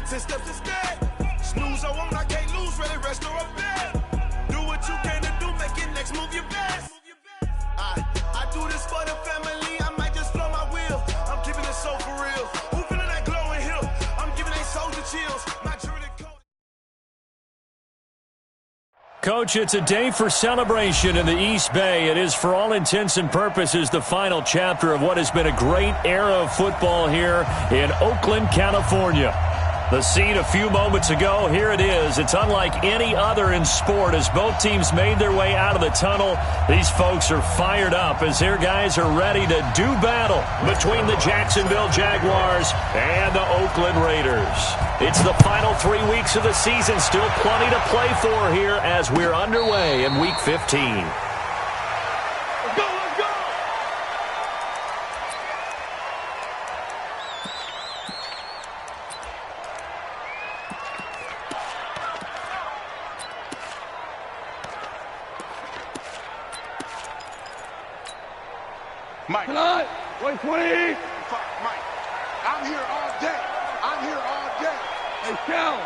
10 steps instead. Snooze, I won't, I can't lose, really rest or up bed. Do what you can to do, make your next move your best. I do this for the family, I might just flow my wheel. I'm keeping it so for real. Who feeling that glowing hill? I'm giving they soldier chills. My jury code. Coach, it's a day for celebration in the East Bay. It is, for all intents and purposes, the final chapter of what has been a great era of football here in Oakland, California. The scene a few moments ago, here it is. It's unlike any other in sport as both teams made their way out of the tunnel. These folks are fired up as their guys are ready to do battle between the Jacksonville Jaguars and the Oakland Raiders. It's the final 3 weeks of the season, still plenty to play for here as we're underway in Week 15. Mike. 120. Mike, I'm here all day. I'm here all day. Hey, Shell.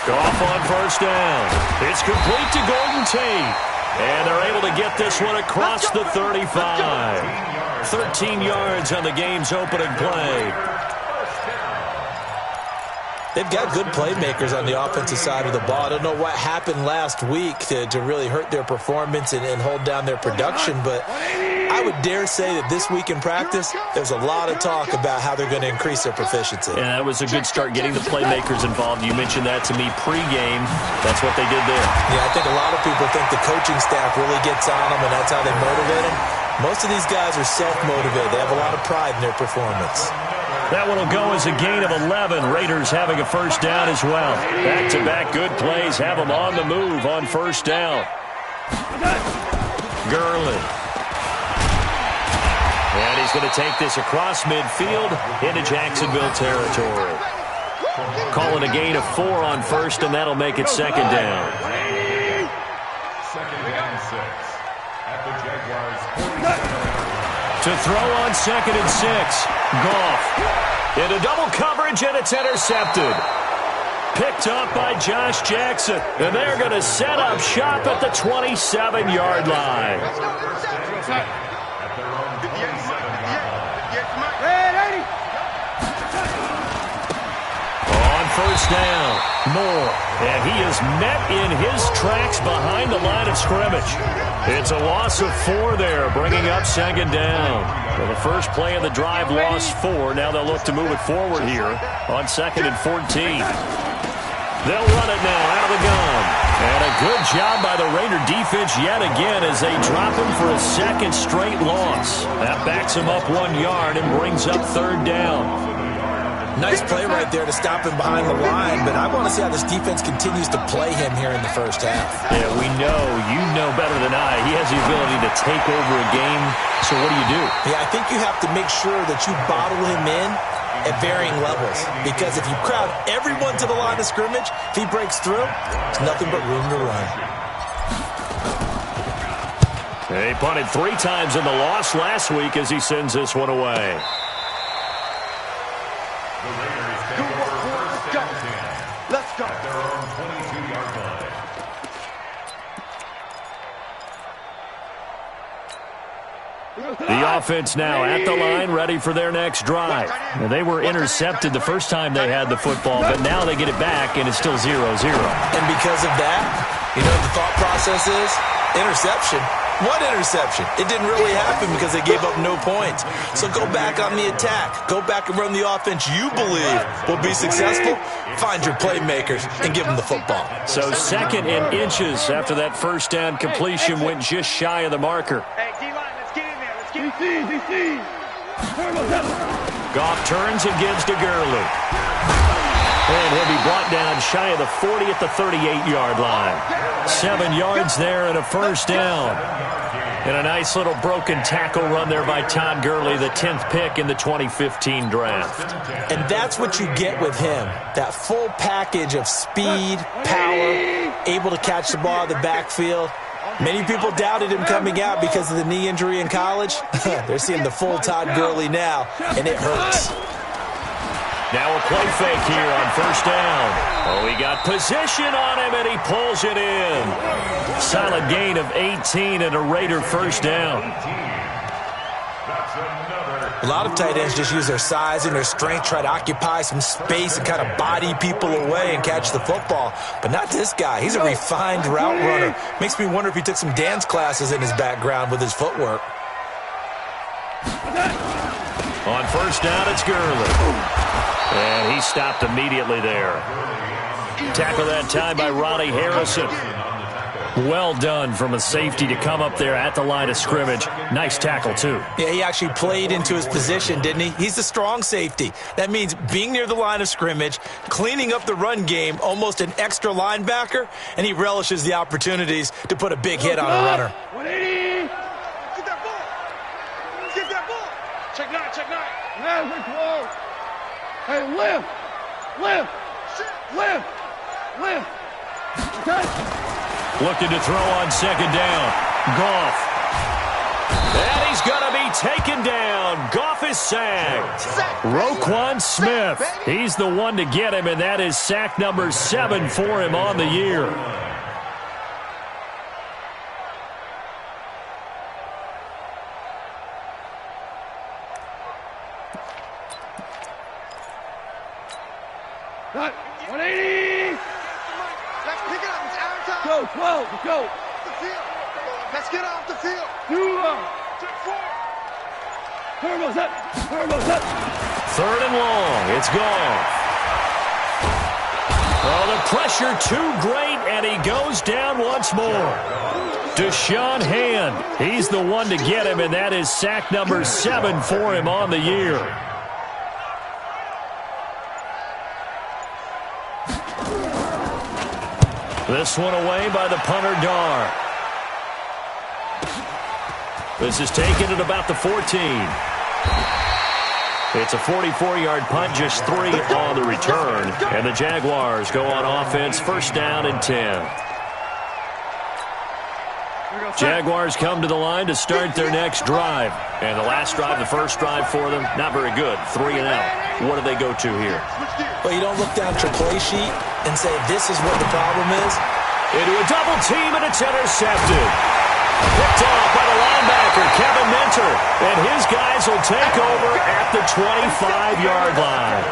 Goff on first down. It's complete to Gordon Tate. And they're able to get this one across the 35. 13 yards on the game's opening play. They've got good playmakers on the offensive side of the ball. I don't know what happened last week to really hurt their performance and hold down their production, but I would dare say that this week in practice, there's a lot of talk about how they're going to increase their proficiency. And that was a good start, getting the playmakers involved. You mentioned that to me pregame. That's what they did there. Yeah, I think a lot of people think the coaching staff really gets on them, and that's how they motivate them. Most of these guys are self-motivated. They have a lot of pride in their performance. That one will go as a gain of 11. Raiders having a first down as well. Back-to-back good plays have them on the move on first down. Gurley. And he's going to take this across midfield into Jacksonville territory. Calling a gain of 4 on first, and that'll make it second down. Second down 6 at the Jaguars. To throw on 2nd and 6. Goff into double coverage, and it's intercepted. Picked up by Josh Jackson, and they're going to set up shop at the 27-yard line. On first down, Moore, and he is met in his tracks behind the line of scrimmage. It's a loss of 4 there, bringing up second down. Well, the first play of the drive lost 4. Now they'll look to move it forward here on 2nd and 14. They'll run it now out of the gun. And a good job by the Raider defense yet again as they drop him for a second straight loss. That backs him up 1 yard and brings up third down. Nice play right there to stop him behind the line, but I want to see how this defense continues to play him here in the first half. Yeah, you know better than I. He has the ability to take over a game, so what do? Yeah, I think you have to make sure that you bottle him in at varying levels, because if you crowd everyone to the line of scrimmage, if he breaks through, there's nothing but room to run. He punted 3 times in the loss last week as he sends this one away. Let's go. At their own 22-yard line. The offense now at the line, ready for their next drive. Now, they were intercepted the first time they had the football, but now they get it back, and it's still 0-0. And because of that, you know what the thought process is? Interception. What interception? It didn't really happen because they gave up no points. So go back on the attack. Go back and run the offense you believe will be successful. Find your playmakers and give them the football. So 2nd and inches after that first down completion went just shy of the marker. Hey, D-line, let's get in there. Let's get in there. Goff turns and gives to Gurley. And he'll be brought down shy of the 40 at the 38-yard line. 7 yards there and a first down. And a nice little broken tackle run there by Todd Gurley, the 10th pick in the 2015 draft. And that's what you get with him. That full package of speed, power, able to catch the ball in the backfield. Many people doubted him coming out because of the knee injury in college. They're seeing the full Todd Gurley now, and it hurts. Now a play fake here on first down. Oh, he got position on him, and he pulls it in. Solid gain of 18 and a Raider first down. A lot of tight ends just use their size and their strength, try to occupy some space and kind of body people away and catch the football. But not this guy. He's a refined route runner. Makes me wonder if he took some dance classes in his background with his footwork. On first down, it's Gurley. And he stopped immediately there. Tackle that time by Ronnie Harrison. Well done from a safety to come up there at the line of scrimmage. Nice tackle, too. Yeah, he actually played into his position, didn't he? He's a strong safety. That means being near the line of scrimmage, cleaning up the run game, almost an extra linebacker, and he relishes the opportunities to put a big hit on a runner. 180. Get that ball. Get that ball. Check nine, check nine. Yeah, we're close. Hey, lift. Looking to throw on second down. Goff. And he's going to be taken down. Goff is sacked. Roquan Smith. He's the one to get him, and that is sack number 7 for him on the year. Cut. 180. Let's pick it up. It's our time. Go, 12. Let's go. The field. Let's get off the field. Check 4. Turbo's up. Third and long. It's gone. Oh, the pressure too great, and he goes down once more. Deshaun Hand. He's the one to get him, and that is sack number 7 for him on the year. This one away by the punter, Dar. This is taken at about the 14. It's a 44-yard punt, just 3 on the return. And the Jaguars go on offense, first down and 10. Jaguars come to the line to start their next drive. And the last drive, the first drive for them, not very good. 3 and out. What do they go to here? Well, you don't look down at your play sheet and say, this is what the problem is. Into a double team, and it's intercepted. Picked off by the linebacker, Kevin Minter. And his guys will take over at the 25-yard line.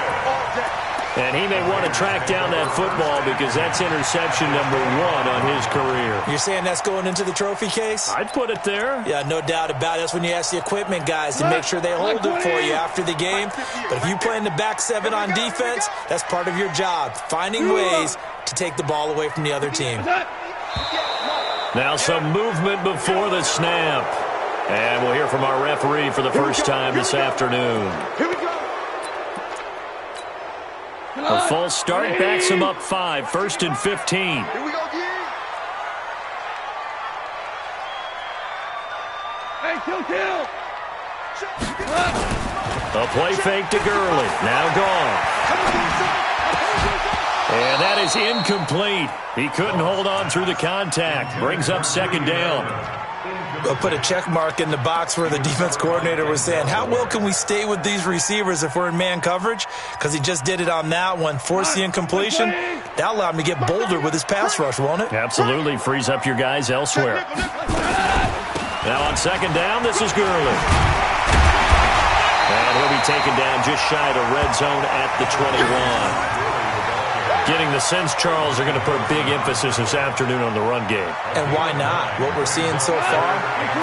And he may want to track down that football because that's interception number 1 on his career. You're saying that's going into the trophy case? I'd put it there. Yeah, no doubt about it. That's when you ask the equipment guys to make sure they hold it for you after the game. But if you play in the back 7 on defense, that's part of your job, finding ways to take the ball away from the other team. Now some movement before the snap. And we'll hear from our referee for the first time this afternoon. Here we go. A false start backs him up 5, 1st and 15. Here we go, D. Hey, kill. A play fake to Gurley. Now gone. And that is incomplete. He couldn't hold on through the contact. Brings up second down. I'll put a check mark in the box where the defense coordinator was saying, how well can we stay with these receivers if we're in man coverage? Because he just did it on that one. Force the incompletion. That'll allow him to get bolder with his pass rush, won't it? Absolutely. Frees up your guys elsewhere. Now on second down, this is Gurley. And he'll be taken down just shy of the red zone at the 21. Getting the sense Charles are going to put a big emphasis this afternoon on the run game. And why not? What we're seeing so far,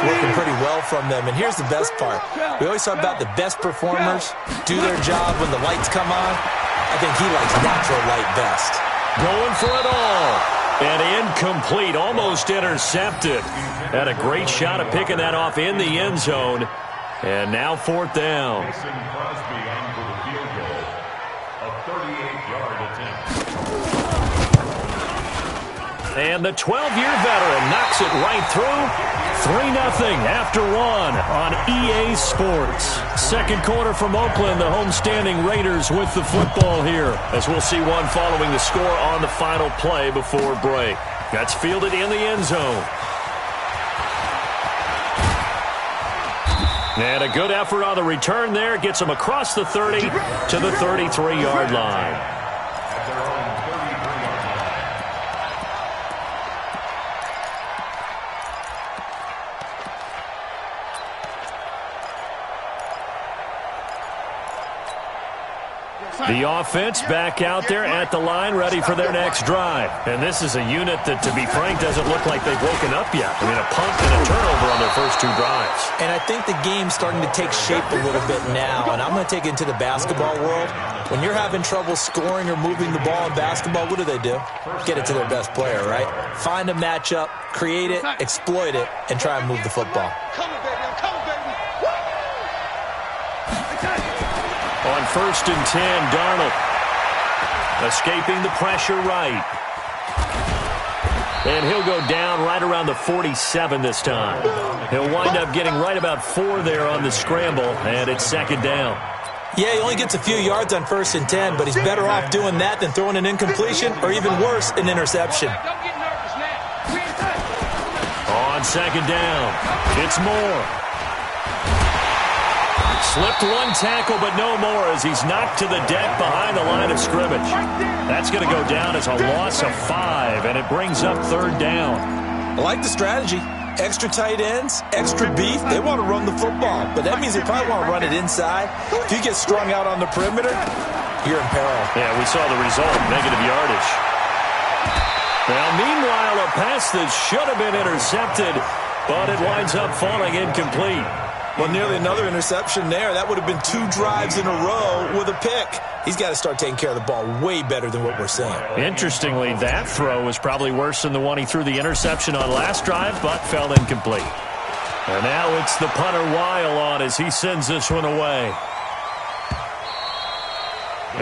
working pretty well from them. And here's the best part. We always talk about the best performers do their job when the lights come on. I think he likes natural light best. Going for it all. And incomplete, almost intercepted. Had a great shot at picking that off in the end zone. And now 4th down. Crosby on for the field goal. A 38-yard attempt. And the 12-year veteran knocks it right through. 3-0 after 1 on EA Sports. Second quarter from Oakland, the homestanding Raiders with the football here. As we'll see one following the score on the final play before break. That's fielded in the end zone. And a good effort on the return there. Gets them across the 30 to the 33-yard line. The offense back out there at the line, ready for their next drive. And this is a unit that, to be frank, doesn't look like they've woken up yet. I mean, a punt and a turnover on their first two drives. And I think the game's starting to take shape a little bit now. And I'm going to take it into the basketball world. When you're having trouble scoring or moving the ball in basketball, what do? Get it to their best player, right? Find a matchup, create it, exploit it, and try and move the football. Come on, baby. I'm coming, baby. On 1st and 10, Darnold escaping the pressure right. And he'll go down right around the 47 this time. He'll wind up getting right about 4 there on the scramble, and it's 2nd down. Yeah, he only gets a few yards on 1st and 10, but he's better off doing that than throwing an incompletion or even worse, an interception. Don't get nervous now. On 2nd down, it's Moore. Slipped one tackle, but no more as he's knocked to the deck behind the line of scrimmage. That's going to go down as a loss of 5, and it brings up 3rd down. I like the strategy. Extra tight ends, extra beef. They want to run the football, but that means they probably want to run it inside. If you get strung out on the perimeter, you're in peril. Yeah, we saw the result, negative yardage. Now, meanwhile, a pass that should have been intercepted, but it winds up falling incomplete. Well, nearly another interception there. That would have been 2 drives in a row with a pick. He's got to start taking care of the ball way better than what we're seeing. Interestingly, that throw was probably worse than the one he threw the interception on last drive, but fell incomplete. And now it's the punter Weil on as he sends this one away.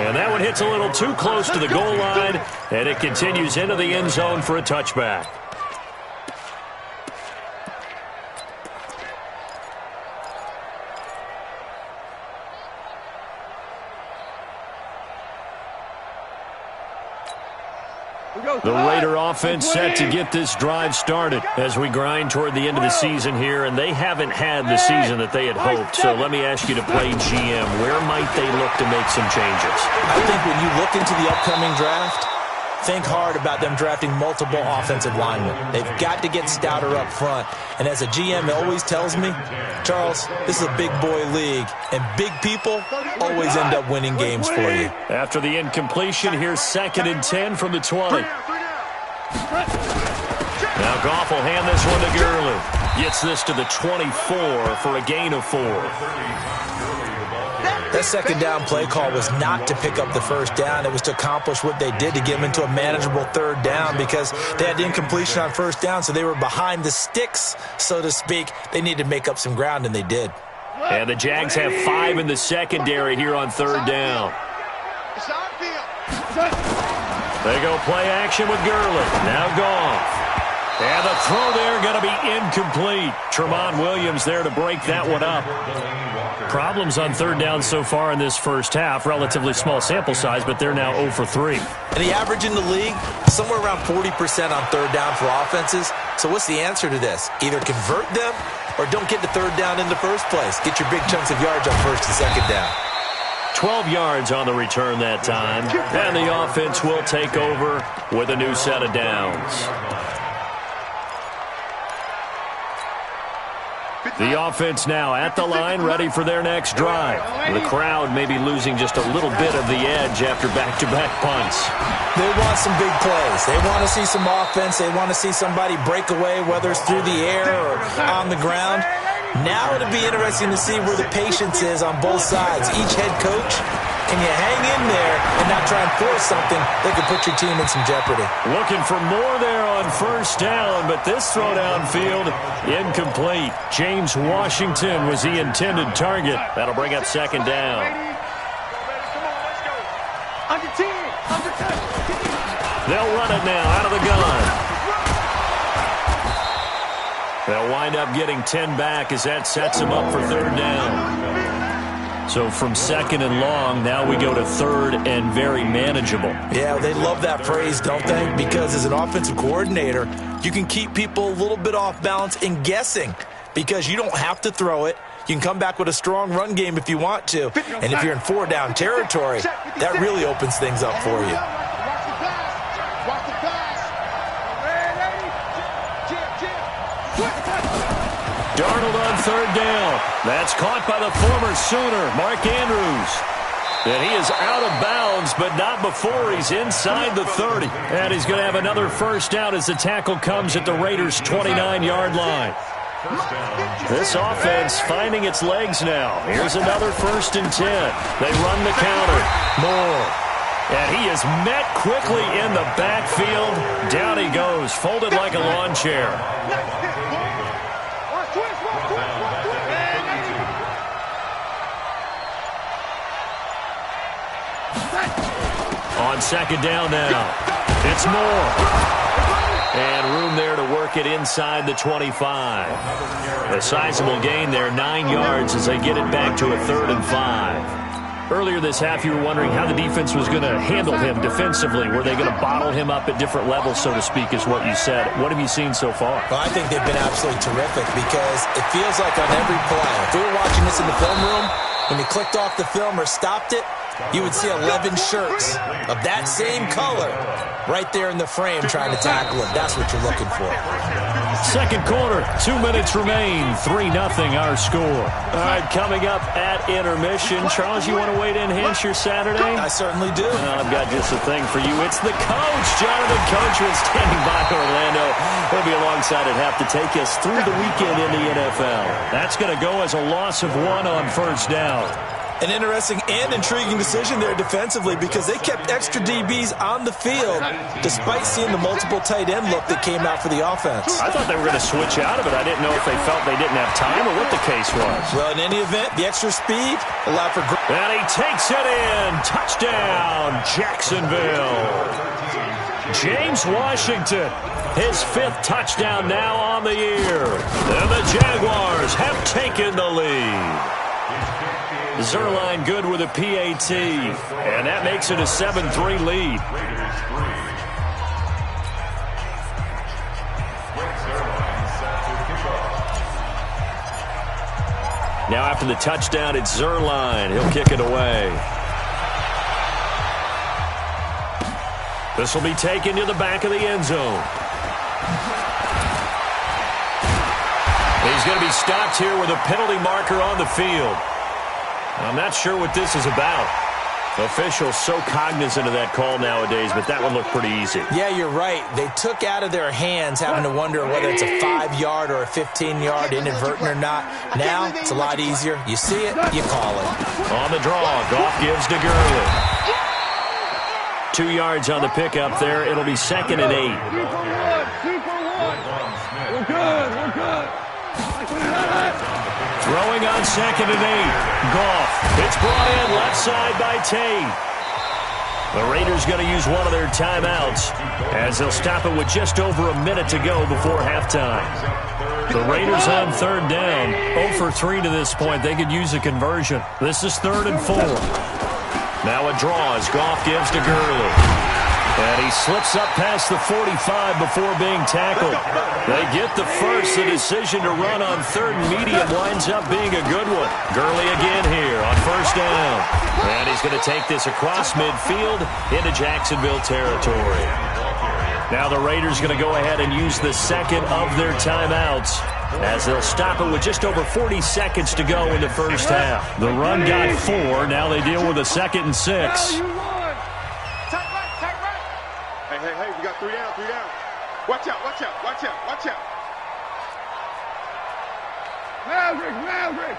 And that one hits a little too close to the goal line, and it continues into the end zone for a touchback. The Raider offense set to get this drive started as we grind toward the end of the season here, and they haven't had the season that they had hoped. So let me ask you to play GM. Where might they look to make some changes? I think when you look into the upcoming draft, think hard about them drafting multiple offensive linemen. They've got to get stouter up front. And as a GM always tells me, Charles, this is a big boy league, and big people always end up winning games for you. After the incompletion, here's 2nd and 10 from the 20. Now Goff will hand this one to Gurley. Gets this to the 24 for a gain of 4. That 2nd down play call was not to pick up the 1st down. It was to accomplish what they did to get them into a manageable 3rd down because they had the incompletion on 1st down, so they were behind the sticks, so to speak. They needed to make up some ground, and they did. And the Jags have 5 in the secondary here on 3rd down. They go play action with Gurley. Now Goff. And the throw there going to be incomplete. Tremont Williams there to break that one up. Problems on 3rd down so far in this first half. Relatively small sample size, but they're now 0 for 3. And the average in the league, somewhere around 40% on 3rd down for offenses. So what's the answer to this? Either convert them or don't get to 3rd down in the first place. Get your big chunks of yards on 1st and 2nd down. 12 yards on the return that time. And the offense will take over with a new set of downs. The offense now at the line, ready for their next drive. The crowd may be losing just a little bit of the edge after back-to-back punts. They want some big plays. They want to see some offense. They want to see somebody break away, whether it's through the air or on the ground. Now it'll be interesting to see where the patience is on both sides. Each head coach, can you hang in there and not try and force something that could put your team in some jeopardy? Looking for more there on 1st down, but this throw downfield, incomplete. James Washington was the intended target. That'll bring up 2nd down. Under 10. Under 10. They'll run it now out of the gun. They'll wind up getting 10 back as that sets them up for 3rd down. So from 2nd and long, now we go to 3rd and very manageable. Yeah, they love that phrase, don't they? Because as an offensive coordinator, you can keep people a little bit off balance and guessing because you don't have to throw it. You can come back with a strong run game if you want to. And if you're in 4-down territory, that really opens things up for you. Watch the pass. Darnold on third down. That's caught by the former Sooner, Mark Andrews. And he is out of bounds, but not before he's inside the 30. And he's going to have another first down as the tackle comes at the Raiders' 29-yard line. This offense finding its legs now. Here's another 1st and 10. They run the counter. Moore. And he is met quickly in the backfield. Down he goes, folded like a lawn chair. On second down now, it's Moore. And room there to work it inside the 25. A sizable gain there, 9 yards as they get it back to a 3rd and 5. Earlier this half, you were wondering how the defense was going to handle him defensively. Were they going to bottle him up at different levels, so to speak, is what you said. What have you seen so far? Well, I think they've been absolutely terrific because it feels like on every play, if we were watching this in the film room, when you clicked off the film or stopped it, you would see 11 shirts of that same color right there in the frame trying to tackle him. That's what you're looking for. Second quarter, 2 minutes remain, 3-0 our score. All right, coming up at intermission. Charles, you want to wait to enhance your Saturday? I certainly do. Well, I've got just a thing for you. It's the coach, Jonathan Coachman, standing by Orlando. He'll be alongside at half to take us through the weekend in the NFL. That's going to go as a loss of 1 on first down. An interesting and intriguing decision there defensively because they kept extra DBs on the field despite seeing the multiple tight end look that came out for the offense. I thought they were going to switch out of it. I didn't know if they felt they didn't have time or what the case was. Well, in any event, the extra speed allowed for... And he takes it in. Touchdown, Jacksonville. James Washington, his 5th touchdown now on the year. And the Jaguars have taken the lead. Zerline good with a PAT, and that makes it a 7-3 lead. Now after the touchdown, it's Zerline. He'll kick it away. This will be taken to the back of the end zone. He's going to be stopped here with a penalty marker on the field. I'm not sure what this is about. Officials so cognizant of that call nowadays, but that would look pretty easy. Yeah, you're right. They took out of their hands having to wonder whether it's a 5-yard or a 15-yard inadvertent or not. Now, it's a lot easier. You see it, you call it. On the draw, Goff gives to Gurley. 2 yards on the pickup there. It'll be 2nd and 8. 2 for 1. We're good. We're good. Throwing on 2nd and 8. Goff. It's brought in left side by Tate. The Raiders going to use one of their timeouts as they'll stop it with just over a minute to go before halftime. The Raiders on 3rd down. 0 for 3 to this point. They could use a conversion. This is 3rd and 4. Now a draw as Goff gives to Gurley. And he slips up past the 45 before being tackled. They get the first. The decision to run on 3rd and medium winds up being a good one. Gurley again here on 1st down. And he's going to take this across midfield into Jacksonville territory. Now the Raiders going to go ahead and use the 2nd of their timeouts as they'll stop it with just over 40 seconds to go in the first half. The run got 4. Now they deal with a 2nd and 6. Hey, we got 3 down, 3 down. Watch out. Maverick.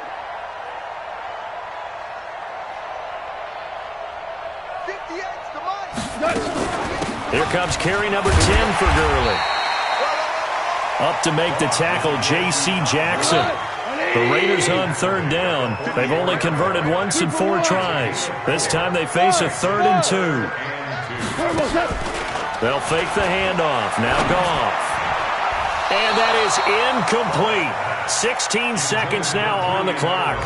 58's the money. Here comes carry number 10 for Gurley. Up to make the tackle, J.C. Jackson. The Raiders on 3rd down. They've only converted once in 4 tries. This time they face a 3rd and 2. They'll fake the handoff. Now Goff. And that is incomplete. 16 seconds now on the clock.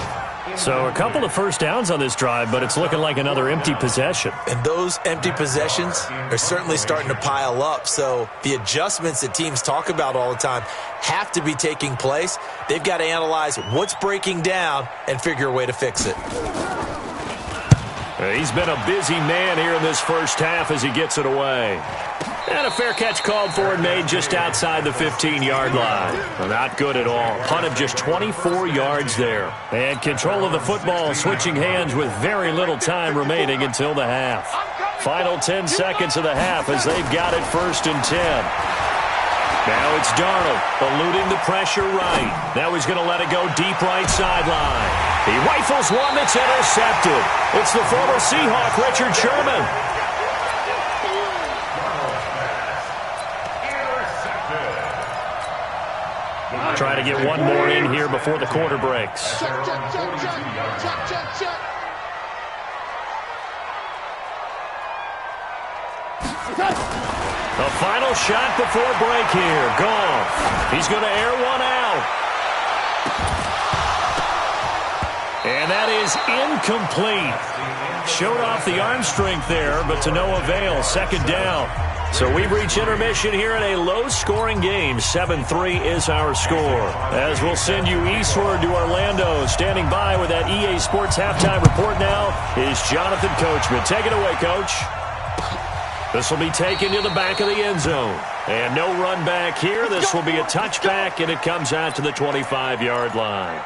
So a couple of first downs on this drive, but it's looking like another empty possession. And those empty possessions are certainly starting to pile up. So the adjustments that teams talk about all the time have to be taking place. They've got to analyze what's breaking down and figure a way to fix it. He's been a busy man here in this first half as he gets it away. And a fair catch called for and made just outside the 15-yard line. Well, not good at all. Punt of just 24 yards there. And control of the football switching hands with very little time remaining until the half. Final 10 seconds of the half as they've got it 1st and 10. Now it's Darnold eluding the pressure right. Now he's going to let it go deep right sideline. He rifles one that's intercepted. It's the former Seahawk, Richard Sherman. Try to get one more in here before the quarter breaks. Check. The final shot before break here. Goff. He's going to air one out. And that is incomplete. Showed off the arm strength there, but to no avail. 2nd down. So we've reached intermission here in a low-scoring game. 7-3 is our score. As we'll send you eastward to Orlando. Standing by with that EA Sports halftime report now is Jonathan Coachman. Take it away, Coach. This will be taken to the back of the end zone. And no run back here. This will be a touchback, and it comes out to the 25-yard line.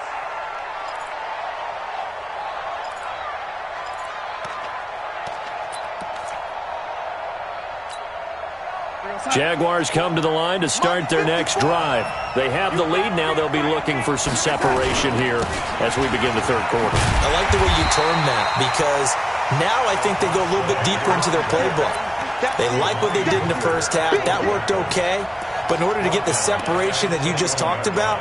Jaguars come to the line to start their next drive. They have the lead. Now they'll be looking for some separation here as we begin the 3rd quarter. I like the way you term that because now I think they go a little bit deeper into their playbook. They like what they did in the first half. That worked okay. But in order to get the separation that you just talked about,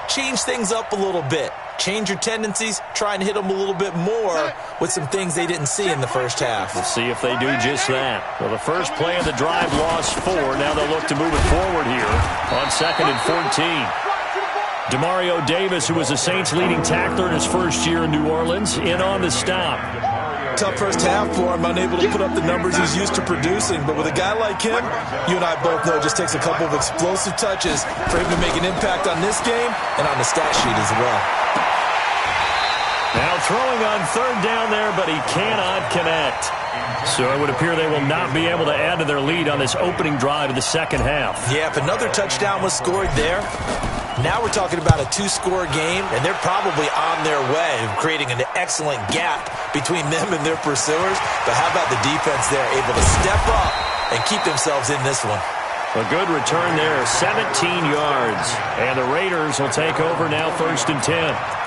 change things up a little bit. Change your tendencies, try and hit them a little bit more with some things they didn't see in the first half. We'll see if they do just that. Well, the first play of the drive lost 4. Now they'll look to move it forward here on 2nd and 14. Demario Davis, who was the Saints' leading tackler in his first year in New Orleans, in on the stop. Tough first half for him, unable to put up the numbers he's used to producing. But with a guy like him, you and I both know it just takes a couple of explosive touches for him to make an impact on this game and on the stat sheet as well. Now throwing on 3rd down there, but he cannot connect. So it would appear they will not be able to add to their lead on this opening drive of the second half. Yeah, if another touchdown was scored there, now we're talking about a 2-score game, and they're probably on their way of creating an excellent gap between them and their pursuers. But how about the defense there, able to step up and keep themselves in this one? A good return there, 17 yards. And the Raiders will take over now 1st and 10.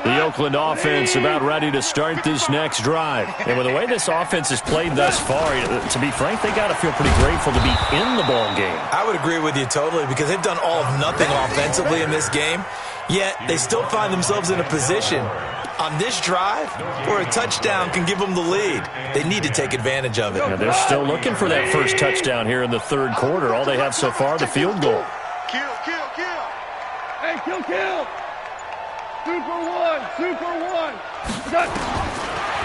The Oakland offense about ready to start this next drive. And with the way this offense has played thus far, to be frank, they got to feel pretty grateful to be in the ball game. I would agree with you totally because they've done all of nothing offensively in this game, yet they still find themselves in a position on this drive where a touchdown can give them the lead. They need to take advantage of it. Yeah, they're still looking for that first touchdown here in the 3rd quarter. All they have so far, the field goal. Kill. Hey, kill. Super one.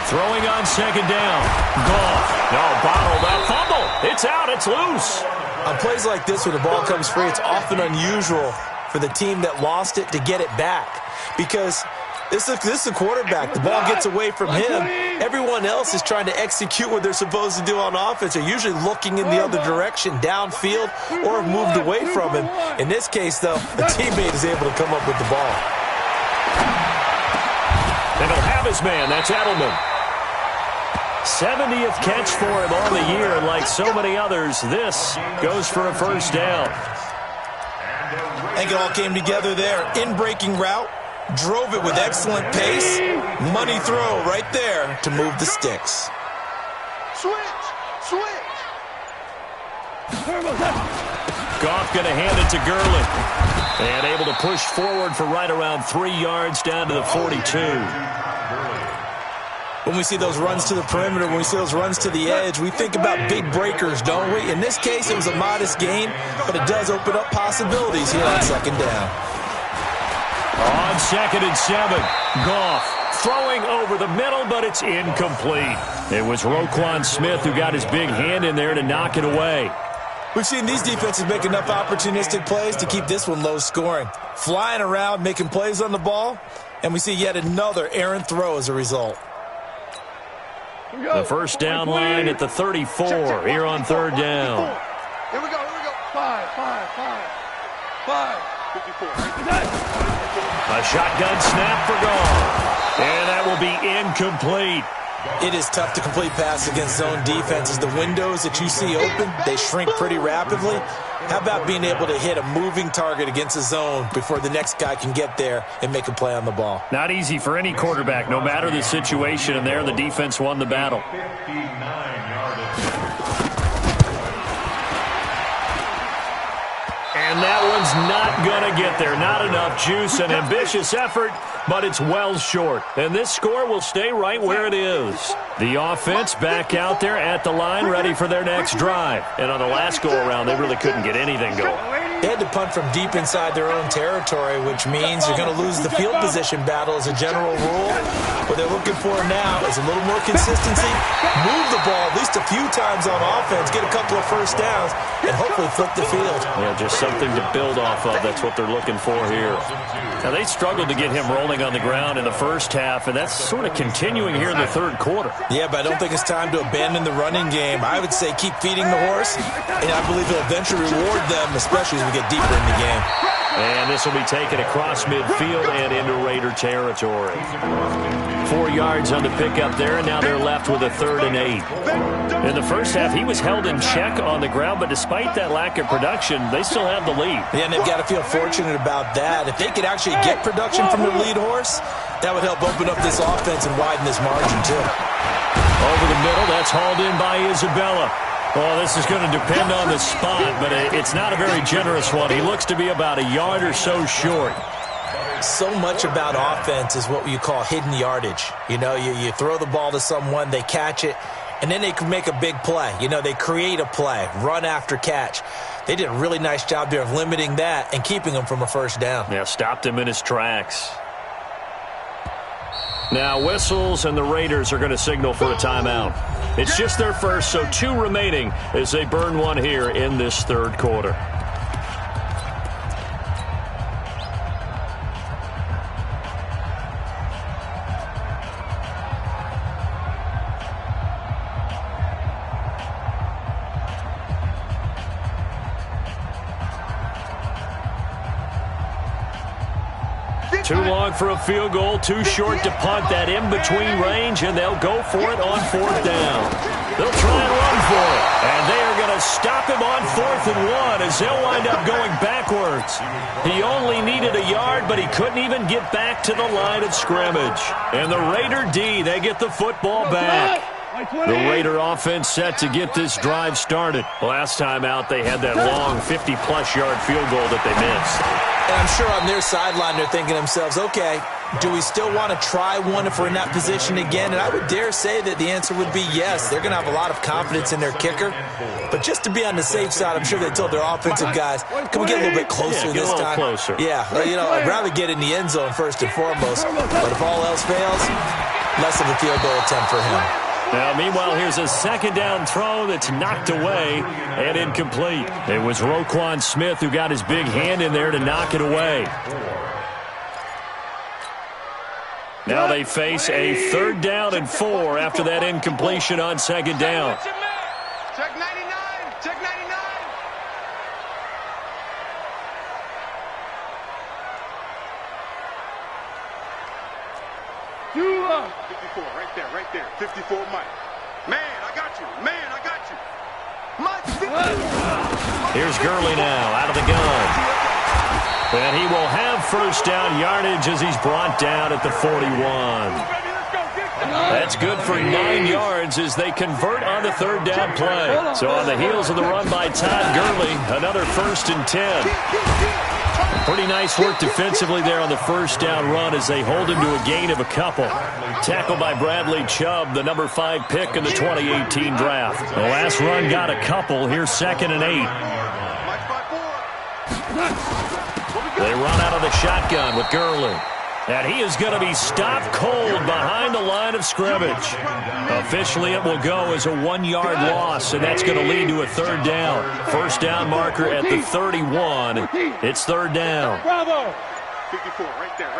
Throwing on 2nd down. Goff. No, bottled up. Fumble. It's out. It's loose. On plays like this where the ball comes free, it's often unusual for the team that lost it to get it back because this is a quarterback. The ball gets away from him. Everyone else is trying to execute what they're supposed to do on offense. They're usually looking in the other direction, downfield, or have moved away from him. In this case, though, a teammate is able to come up with the ball. And he'll have his man. That's Edelman. 70th catch for him on the year. And like so many others, this goes for a 1st down. I think it all came together there. In-breaking route. Drove it with excellent pace. Money throw right there to move the sticks. Switch. Goff going to hand it to Gurley. And able to push forward for right around 3 yards down to the 42. When we see those runs to the perimeter, when we see those runs to the edge, we think about big breakers, don't we? In this case, it was a modest gain, but it does open up possibilities here on second down. On 2nd and 7, Goff throwing over the middle, but it's incomplete. It was Roquan Smith who got his big hand in there to knock it away. We've seen these defenses make enough opportunistic plays to keep this one low scoring. Flying around, making plays on the ball, and we see yet another errant throw as a result. The first down line at the 34 here on 3rd down. Here we go. 5. 54. A shotgun snap for Goff. And that will be incomplete. It is tough to complete pass against zone defenses. The windows that you see open, they shrink pretty rapidly. How about being able to hit a moving target against a zone before the next guy can get there and make a play on the ball? Not easy for any quarterback, no matter the situation, and there the defense won the battle. 59-yard. And that one's not going to get there. Not enough juice, an ambitious effort, but it's well short. And this score will stay right where it is. The offense back out there at the line, ready for their next drive. And on the last go-around, they really couldn't get anything going. They had to punt from deep inside their own territory, which means you're going to lose the field position battle as a general rule. What they're looking for now is a little more consistency, move the ball at least a few times on offense, get a couple of first downs, and hopefully flip the field. Yeah, just something to build off of. That's what they're looking for here. Now, they struggled to get him rolling on the ground in the first half, and that's sort of continuing here in the 3rd quarter. Yeah, but I don't think it's time to abandon the running game. I would say keep feeding the horse, and I believe it'll eventually reward them, especially as we get deeper in the game. And this will be taken across midfield and into Raider territory. 4 yards on the pickup there, and now they're left with a 3rd and 8. In the first half, he was held in check on the ground, but despite that lack of production, they still have the lead. Yeah, and they've got to feel fortunate about that. If they could actually get production from their lead horse, that would help open up this offense and widen this margin, too. Over the middle, that's hauled in by Isabella. Well, this is going to depend on the spot, but it's not a very generous one. He looks to be about a yard or so short. So much about offense is what you call hidden yardage. You know, you throw the ball to someone, they catch it, and then they can make a big play. You know, they create a play, run after catch. They did a really nice job there of limiting that and keeping him from a first down. Yeah, stopped him in his tracks. Now whistles, and the Raiders are going to signal for a timeout. It's just their first, so 2 remaining as they burn one here in this 3rd quarter. Too long for a field goal, too short to punt. That in-between range, and they'll go for it on 4th down. They'll try and run for it, and they are going to stop him on 4th and 1 as they'll wind up going backwards. He only needed a yard, but he couldn't even get back to the line of scrimmage. And the Raider D, they get the football back. The Raider offense set to get this drive started. Last time out, they had that long 50-plus yard field goal that they missed. And I'm sure on their sideline they're thinking to themselves, okay, do we still want to try one if we're in that position again? And I would dare say that the answer would be yes. They're going to have a lot of confidence in their kicker. But just to be on the safe side, I'm sure they told their offensive guys, can we get a little bit closer this time? Closer. Yeah, you know, I'd rather get in the end zone first and foremost. But if all else fails, less of a field goal attempt for him. Now, meanwhile, here's a 2nd down throw that's knocked away and incomplete. It was Roquan Smith who got his big hand in there to knock it away. Now they face a 3rd down and 4 after that incompletion on 2nd down. Check 99. Check 99. Too long. 54, right there. 54, Mike. Man, I got you. Mike, Here's Gurley now out of the gun. And he will have first down yardage as he's brought down at the 41. That's good for 9 yards as they convert on the 3rd down play. So on the heels of the run by Todd Gurley, another 1st and 10. Pretty nice work defensively there on the first down run as they hold him to a gain of a couple. Tackled by Bradley Chubb, the number 5 pick in the 2018 draft. The last run got a couple. Here's 2nd and 8. They run out of the shotgun with Gurley. And he is going to be stopped cold behind the line of scrimmage. Officially, it will go as a 1-yard loss, and that's going to lead to a 3rd down. First down marker at the 31. It's 3rd down. Bravo. 54, right there,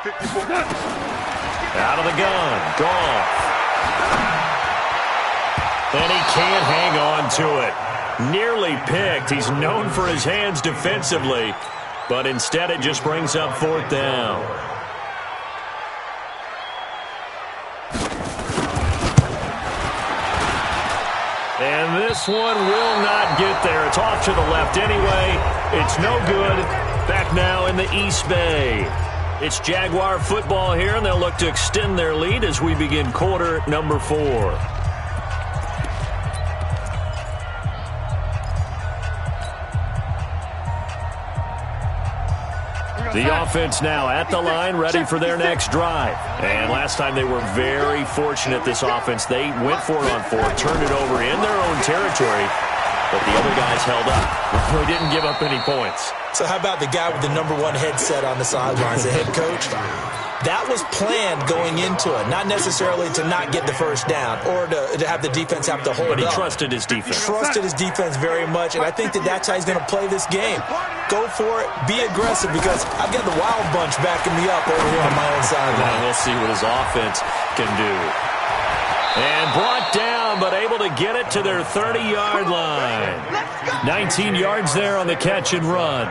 54. Out of the gun, Goff. And he can't hang on to it. Nearly picked. He's known for his hands defensively, but instead it just brings up 4th down. And this one will not get there. It's off to the left anyway. It's no good. Back now in the East Bay. It's Jaguar football here, and they'll look to extend their lead as we begin quarter number 4. The offense now at the line, ready for their next drive. And last time they were very fortunate, this offense. They went for it on 4, turned it over in their own territory, but the other guys held up. They didn't give up any points. So how about the guy with the number 1 headset on the sidelines, the head coach? That was planned going into it, not necessarily to not get the first down or to have the defense have to hold up. But he trusted his defense. Trusted his defense very much, and I think that's how he's going to play this game. Go for it, be aggressive, because I've got the wild bunch backing me up over here on my own sideline. We'll see what his offense can do. And brought down, but able to get it to their 30-yard line. 19 yards there on the catch and run.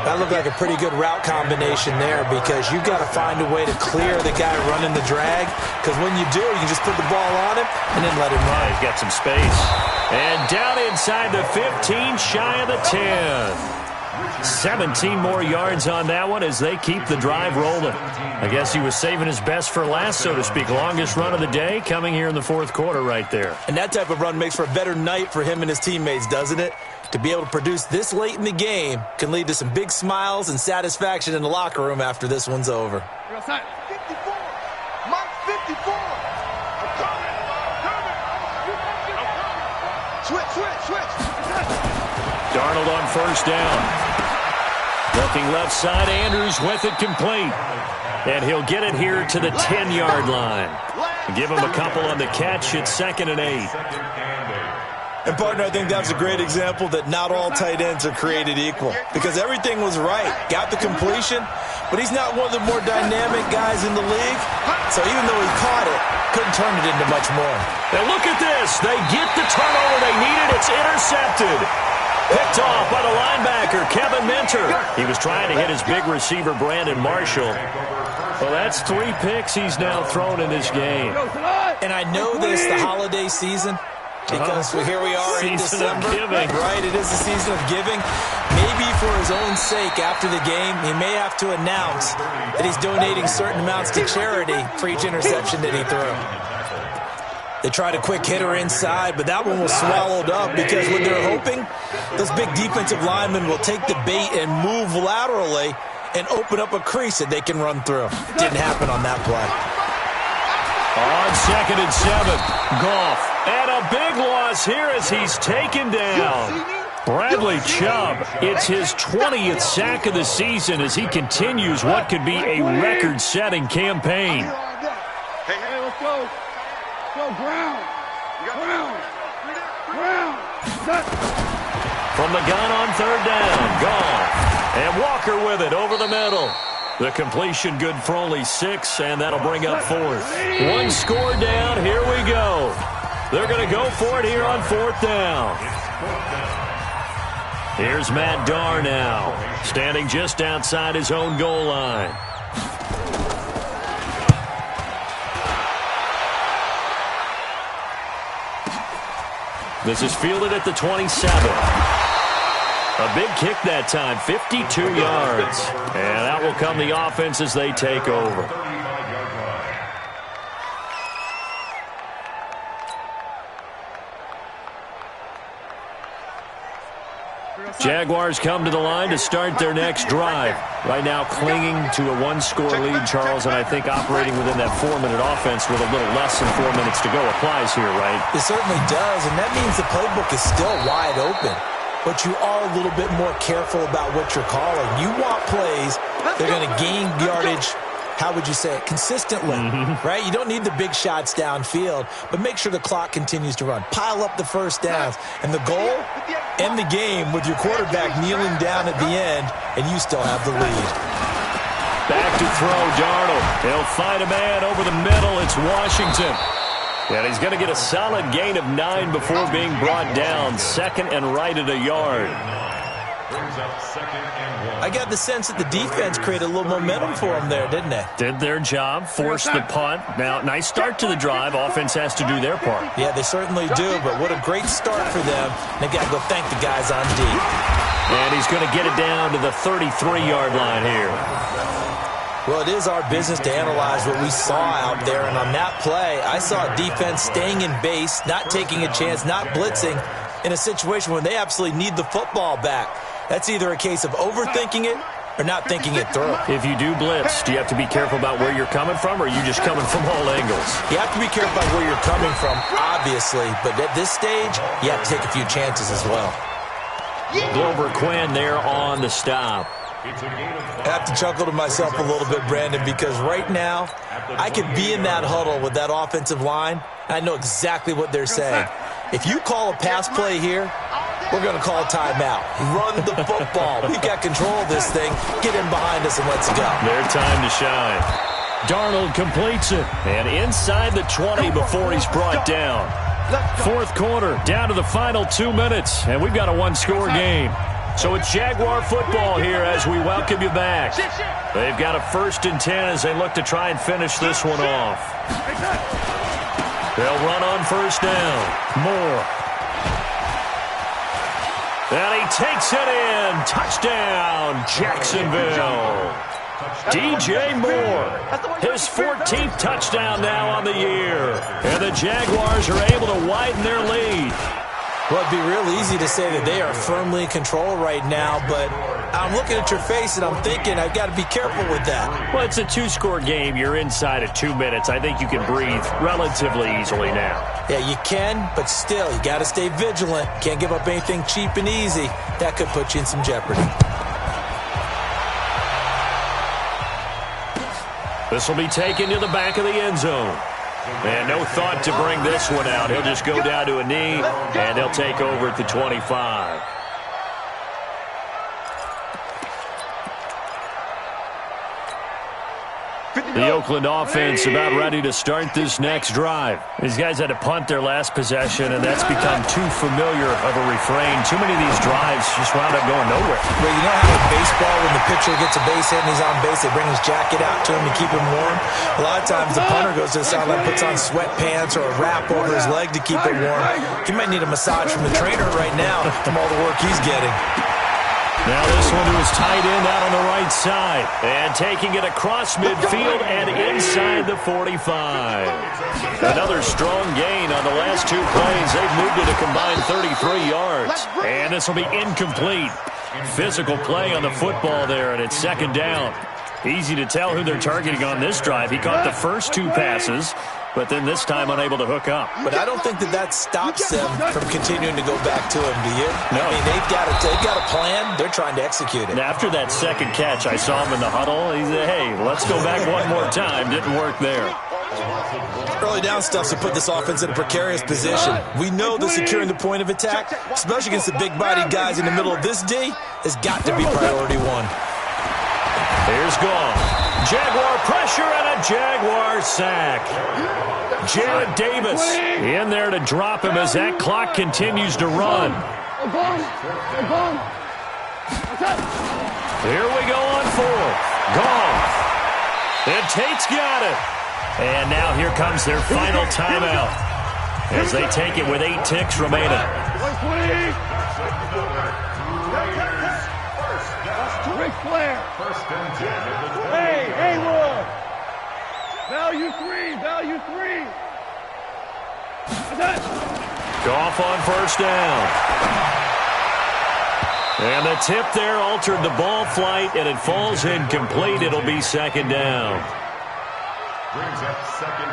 That looked like a pretty good route combination there, because you've got to find a way to clear the guy running the drag, because when you do, you can just put the ball on him and then let him run. He's got some space. And down inside the 15, shy of the 10. 17 more yards on that one as they keep the drive rolling. I guess he was saving his best for last, so to speak. Longest run of the day coming here in the 4th quarter right there. And that type of run makes for a better night for him and his teammates, doesn't it? To be able to produce this late in the game can lead to some big smiles and satisfaction in the locker room after this one's over. 54. Mike 54. I'm coming. Switch. Darnold on first down. Looking left side, Andrews with it complete. And he'll get it here to the 10-yard line. Give him a couple on the catch. It's 2nd and 8. And, partner, I think that was a great example that not all tight ends are created equal, because everything was right. Got the completion, but he's not one of the more dynamic guys in the league. So even though he caught it, couldn't turn it into much more. And look at this. They get the turnover they needed. It's intercepted. Picked off by the linebacker, Kevin Minter. He was trying to hit his big receiver, Brandon Marshall. Well, that's 3 picks he's now thrown in this game. And I know this, the holiday season, because here we are in December. Right, it is the season of giving. Maybe for his own sake, after the game, he may have to announce that he's donating certain amounts to charity for each interception that he threw. They tried a quick hitter inside, but that one was swallowed up, because what they're hoping, those big defensive linemen will take the bait and move laterally and open up a crease that they can run through. Didn't happen on that play. On 2nd and 7, Goff. And a big loss here as he's taken down. Bradley Chubb, it's his 20th sack of the season as he continues what could be a record-setting campaign. Hey, let's go. Go, Brown. From the gun on 3rd down, Goff. And Walker with it over the middle. The completion good for only 6, and that'll bring up 4th. 1 score down, here we go. They're going to go for it here on 4th down. Here's Matt Darr now, standing just outside his own goal line. This is fielded at the 27. A big kick that time, 52 yards. And out will come the offense as they take over. Jaguars come to the line to start their next drive. Right now clinging to a one-score lead, Charles, and I think operating within that 4-minute offense with a little less than 4 minutes to go applies here, right? It certainly does, and that means the playbook is still wide open. But you are a little bit more careful about what you're calling. You want plays that are going to gain yardage, how would you say it, consistently, right? You don't need the big shots downfield, but make sure the clock continues to run. Pile up the first downs. And the goal, end the game with your quarterback kneeling down at the end, and you still have the lead. Back to throw, Darnold. He'll find a man over the middle. It's Washington. And he's going to get a solid gain of 9 before being brought down. Second and right at a yard. I got the sense that the defense created a little momentum for them there, didn't they? Did their job, forced the punt. Now, nice start to the drive. Offense has to do their part. Yeah, they certainly do, but what a great start for them. They've got to go thank the guys on D. And he's going to get it down to the 33-yard line here. Well, it is our business to analyze what we saw out there, and on that play, I saw a defense staying in base, not taking a chance, not blitzing, in a situation where they absolutely need the football back. That's either a case of overthinking it or not thinking it through. If you do blitz, do you have to be careful about where you're coming from, or are you just coming from all angles? You have to be careful about where you're coming from, obviously, but at this stage, you have to take a few chances as well. Glover Quinn there on the stop. I have to chuckle to myself a little bit, Brandon, because right now, I could be in that huddle with that offensive line. I know exactly what they're saying. If you call a pass play here, we're going to call a timeout. Run the football. We've got control of this thing. Get in behind us and let's go. Their time to shine. Darnold completes it. And inside the 20 before he's brought down. Fourth quarter, down to the final 2 minutes. And we've got a one-score game. So it's Jaguar football here as we welcome you back. They've got a 1st and 10 as they look to try and finish this one off. They'll run on first down. Moore. And he takes it in. Touchdown, Jacksonville. DJ Moore, his 14th touchdown now on the year. And the Jaguars are able to widen their lead. Well, it'd be real easy to say that they are firmly in control right now, but I'm looking at your face and I'm thinking I've got to be careful with that. Well, it's a 2-score game. You're inside of 2 minutes. I think you can breathe relatively easily now. Yeah, you can, but still, you got to stay vigilant. Can't give up anything cheap and easy. That could put you in some jeopardy. This will be taken to the back of the end zone. And no thought to bring this one out. He'll just go down to a knee, and they'll take over at the 25. The Oakland offense about ready to start this next drive. These guys had to punt their last possession, and that's become too familiar of a refrain. Too many of these drives just wound up going nowhere. Well, you know how in baseball, when the pitcher gets a base hit and he's on base, they bring his jacket out to him to keep him warm? A lot of times the punter goes to the sideline, puts on sweatpants or a wrap over his leg to keep it warm. He might need a massage from the trainer right now from all the work he's getting. Now this one to his tight end out on the right side. And taking it across midfield and inside the 45. Another strong gain on the last 2 plays. They've moved it a combined 33 yards. And this will be incomplete. Physical play on the football there, and it's 2nd down. Easy to tell who they're targeting on this drive. He caught the first 2 passes, but then this time unable to hook up. But I don't think that stops them from continuing to go back to him, do you? No. I mean, they've got a plan. They're trying to execute it. And after that second catch, I saw him in the huddle. He said, hey, let's go back one more time. Didn't work there. Early down stuffs to put this offense in a precarious position. We know that securing the point of attack, especially against the big-bodied guys in the middle of this D, has got to be priority 1. Here's Gall. Jaguar pressure and a Jaguar sack. Jared Davis in there to drop him as that clock continues to run. Here we go on 4th. Gall. And Tate's got it. And now here comes their final timeout as they take it with 8 ticks remaining. Ric Flair. Hey, Haywood. Value 3, value 3. Goff on first down. And the tip there altered the ball flight, and it falls incomplete. It'll be second down. Brings up 2nd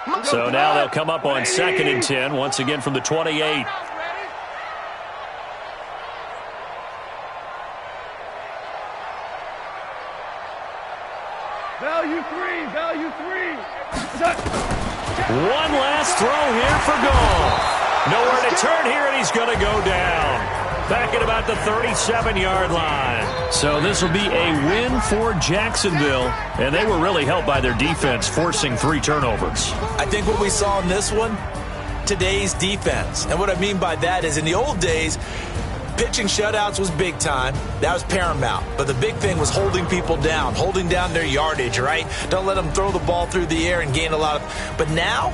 and 10. So now they'll come up on 2nd and 10, once again from the 28. Value three. One last throw here for goal. Nowhere to turn here, and he's going to go down. Back at about the 37-yard line. So this will be a win for Jacksonville, and they were really helped by their defense, forcing 3 turnovers. I think what we saw in this one, today's defense. And what I mean by that is in the old days, pitching shutouts was big time. That was paramount. But the big thing was holding people down, holding down their yardage, right? Don't let them throw the ball through the air and gain a lot of. But now,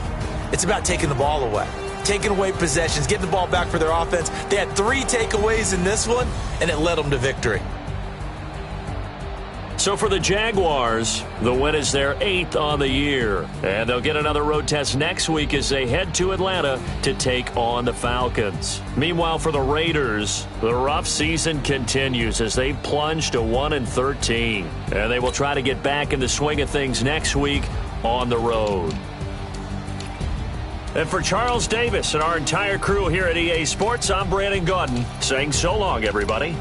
it's about taking the ball away. Taking away possessions, getting the ball back for their offense. They had 3 takeaways in this one, and it led them to victory. So for the Jaguars, the win is their 8th on the year. And they'll get another road test next week as they head to Atlanta to take on the Falcons. Meanwhile, for the Raiders, the rough season continues as they plunge to 1-13. And they will try to get back in the swing of things next week on the road. And for Charles Davis and our entire crew here at EA Sports, I'm Brandon Gaudin saying so long, everybody.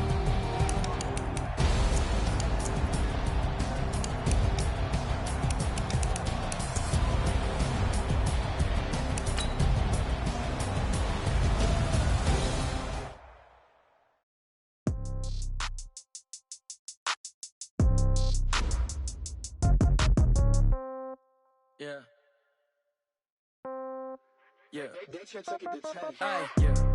Yeah.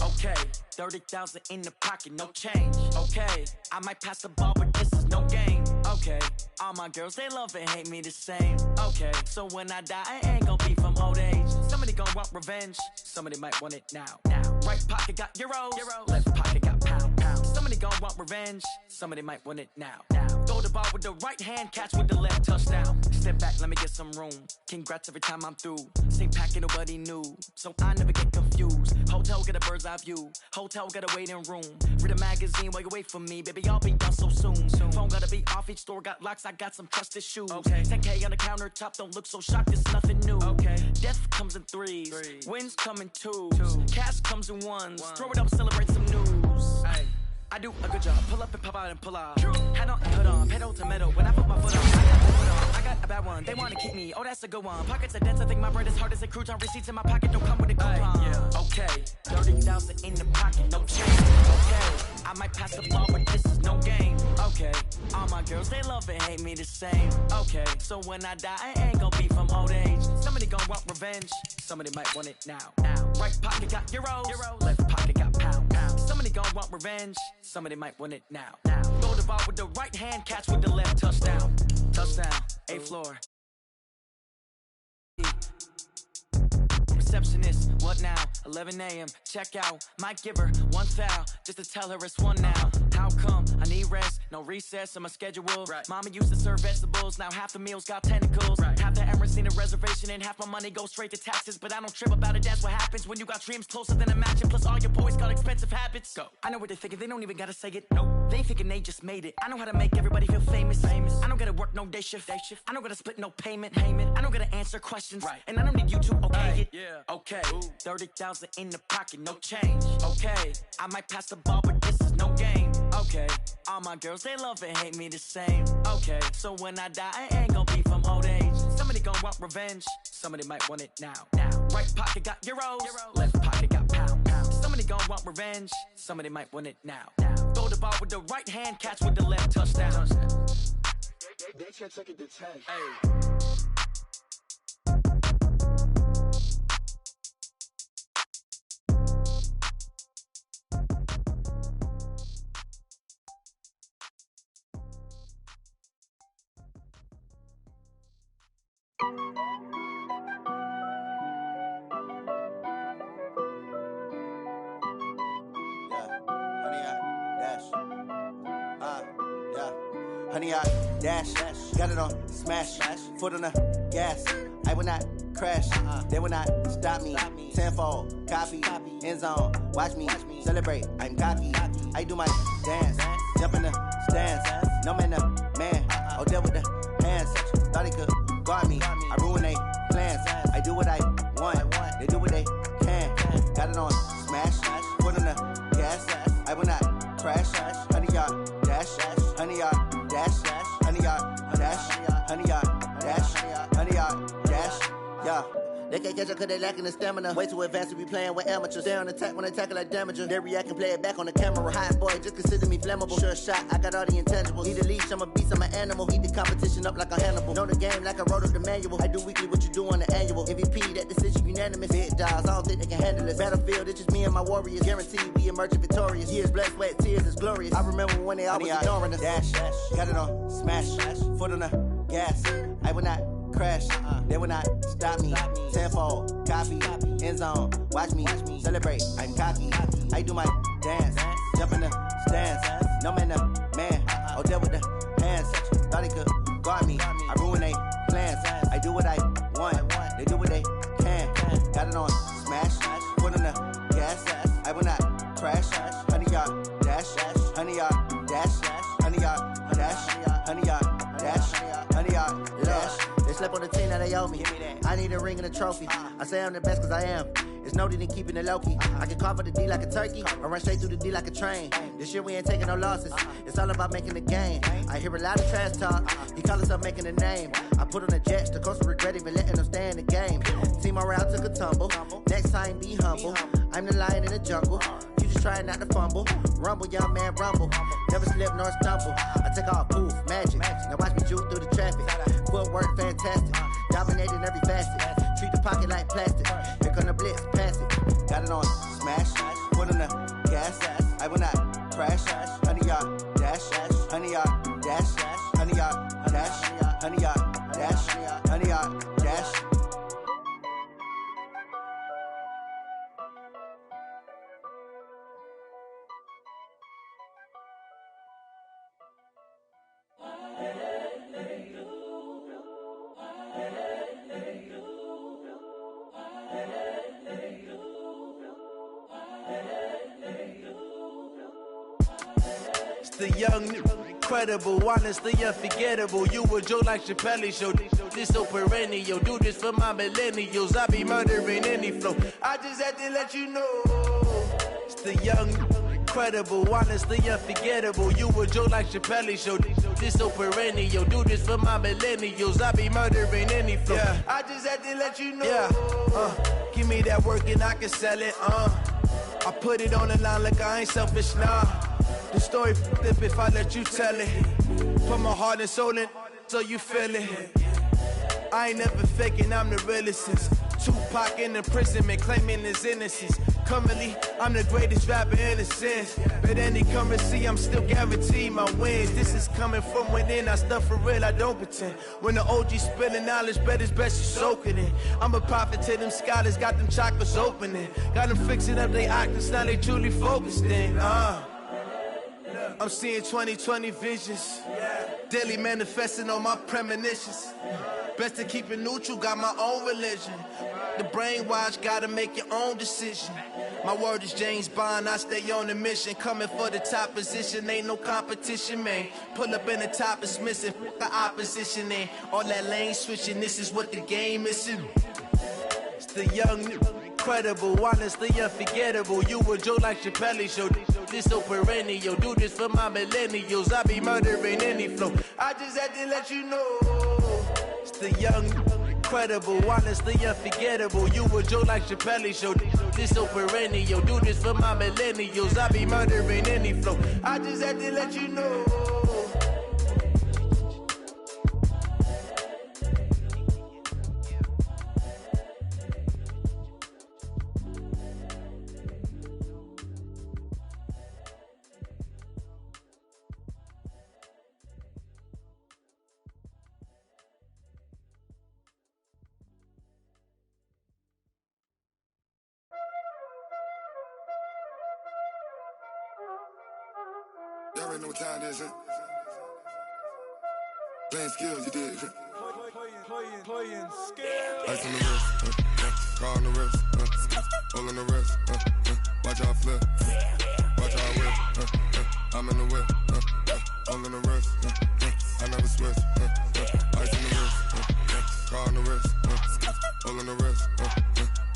Okay. 30,000 in the pocket, no change. Okay. I might pass the ball, but this is no game. Okay. All my girls, they love and hate me the same. Okay. So when I die, I ain't gonna be from old age. Somebody gonna want revenge. Somebody might want it now. Right pocket got euros. Left pocket got pound. Somebody gonna want revenge. Somebody might want it now. Throw the ball with the right hand, catch with the left, touchdown. Step back, let me get some room. Congrats every time I'm through. Same packet, nobody knew. So I never get confused. Hotel get a bird's eye view. Hotel got a waiting room. Read a magazine while you wait for me. Baby, I'll be done so soon. Phone gotta be off, each store got locks. I got some trusted shoes. Okay. 10K on the countertop, don't look so shocked, it's nothing new. Okay. Death comes in threes. Wins come in twos. Cash comes in ones. Throw it up, celebrate some news. Ay. I do a good job. Pull up and pop out and pull out. Head on and put on. Pedal to metal. When I put my foot on, I got the foot on. I got a bad one. They want to keep me. Oh, that's a good one. Pockets are dense. I think my bread is hard as a crouton. Receipts in my pocket don't come with a coupon. Okay. 30,000 in the pocket. No change. Okay. I might pass the ball, but this is no game. Okay. All my girls, they love and hate me the same. Okay. So when I die, I ain't gonna be from old age. Somebody gonna want revenge. Somebody might want it now. Right pocket got euros. Left pocket got pound. Somebody gonna want revenge. Somebody might want it now. Throw the ball with the right hand, catch with the left, touchdown. Touchdown, 8th floor. Receptionist, what now? 11 a.m. Check out. Might give her one foul just to tell her it's one now. How come? I need rest, no recess in my schedule. Right. Mama used to serve vegetables, now half the meals got tentacles. Right. Half the Emirates seen a reservation and half my money goes straight to taxes. But I don't trip about it, that's what happens when you got dreams closer than a match. And plus all your boys got expensive habits. Go. I know what they're thinking, they don't even gotta say it. Nope. They thinking they just made it. I know how to make everybody feel famous. I don't gotta work no day shift. I don't gotta split no payment. I don't gotta answer questions. Right. And I don't need you to okay it. Okay. 30,000 in the pocket, no change. Okay. I might pass the ball, but this is no game. Okay. All my girls, they love and hate me the same. Okay. So when I die, I ain't gonna be from old age. Somebody gonna want revenge. Somebody might want it now. Right pocket got euros. Left pocket got pound. Somebody gonna want revenge. Somebody might want it now. Throw the ball with the right hand, catch with the left, touchdown. They can't take it to 10. Hey. Honey, I dash, got it on, smash, foot on the gas. I will not crash. They will not stop me. Tenfold, copy, end zone. Watch me celebrate. I'm cocky. I do my dance. Jump in the stands. No man, man. Oh, there with the hands. Thought he could guard me. I ruin they plans. I do what I want. They do what they can. Got it on smash. Put on the gas. I will not crash. 100-yard dash. 100-yard dash. 100-yard dash. 100-yard dash. 100-yard dash. Yeah. They can't catch up cause they lacking the stamina. Way too advanced to be playing with amateurs. Stay on attack when they tackle like damager. They react and play it back on the camera. Hot boy, just consider me flammable. Sure shot, I got all the intangibles. Need a leash, I'm a beast, I'm an animal. Eat the competition up like a Hannibal. Know the game like I wrote up the manual. I do weekly what you do on the annual. MVP, that decision unanimous. Big dogs, I don't think they can handle it. Battlefield, it's just me and my warriors. Guaranteed we emerge victorious. Years, blood, sweat, tears, is glorious. I remember when they always ignoring us. Dash, got it on smash. Foot on the gas. I will not crash. They will not stop me. Tenfold, copy, end zone. Watch me celebrate. I'm cocky. I do my dance. Jump in the stands. No man, man. Oh, there with the hands. Thought he could guard me. I ruin they plans. I do what I want. They do what they can. Got it on smash. Put on the gas. I will not crash. 100-yard dash. 100-yard dash. 100-yard dash. 100-yard dash. 100-yard dash. They slept on the team that they owe me. I need a ring and a trophy. I say I'm the best cause I am. It's noted in keeping it low-key. I can carve up the D like a turkey or run straight through the D like a train. This year we ain't taking no losses. It's all about making the game. I hear a lot of trash talk. He call himself making a name. I put on the Jets. The coach will regret even letting them stay in the game. Team morale took a tumble. Next time be humble. I'm the lion in the jungle. You just trying not to fumble. Rumble, young man, rumble. Never slip nor stumble. I take off, poof, magic. Now watch me juke through the traffic. Footwork fantastic. Dominating every facet. Treat the pocket like plastic. Here come the blitz, pass it. Got it on smash. Put on the gas. I will not crash. 100-yard dash. 100-yard dash. 100-yard dash. 100-yard dash. 100-yard dash. The young, incredible, honestly unforgettable. You a joke like Chappelle show. This so perennial. Do this for my millennials. I be murdering any flow. I just had to let you know. It's the young, incredible, honestly unforgettable. You a joke like Chappelle show. This so perennial. Do this for my millennials. I be murdering any flow. Yeah. I just had to let you know. Yeah. Give me that work and I can sell it. I put it on the line like I ain't selfish, nah. The story flip if I let you tell it. Put my heart and soul in so you feel it. I ain't never faking, I'm the realest since Tupac in imprisonment, claiming his innocence. Currently, I'm the greatest rapper in a sense. But any currency, I'm still guaranteed my wins. This is coming from within, I stuff for real, I don't pretend. When the OG spilling knowledge, bet it's best you soak it in. I'm a prophet to them scholars, got them chakras opening. Got them fixing up their octaves, now they truly focused in. I'm seeing 2020 visions. Daily manifesting on my premonitions. Best to keep it neutral, got my own religion. The brainwash, gotta make your own decision. My word is James Bond, I stay on a mission. Coming for the top position, ain't no competition, man. Pull up in the top, it's missing, the opposition, man. All that lane switching, this is what the game is. It's the young, incredible, honestly unforgettable. You a joke like Chappelle show. This so perennial. Do this for my millennials. I be murdering any flow. I just had to let you know. It's the young, incredible, honestly unforgettable. You a joke like Chappelle show. This so perennial. Do this for my millennials. I be murdering any flow. I just had to let you know. Y'all already know what time it is, huh? Playing skills, you did. playing scared. Ice on the wrist, car on the wrist, all on the wrist, watch how I flip, watch how I whip, I'm in the whip, all on the wrist, I never switch, ice on the wrist, car on the wrist, all on the wrist,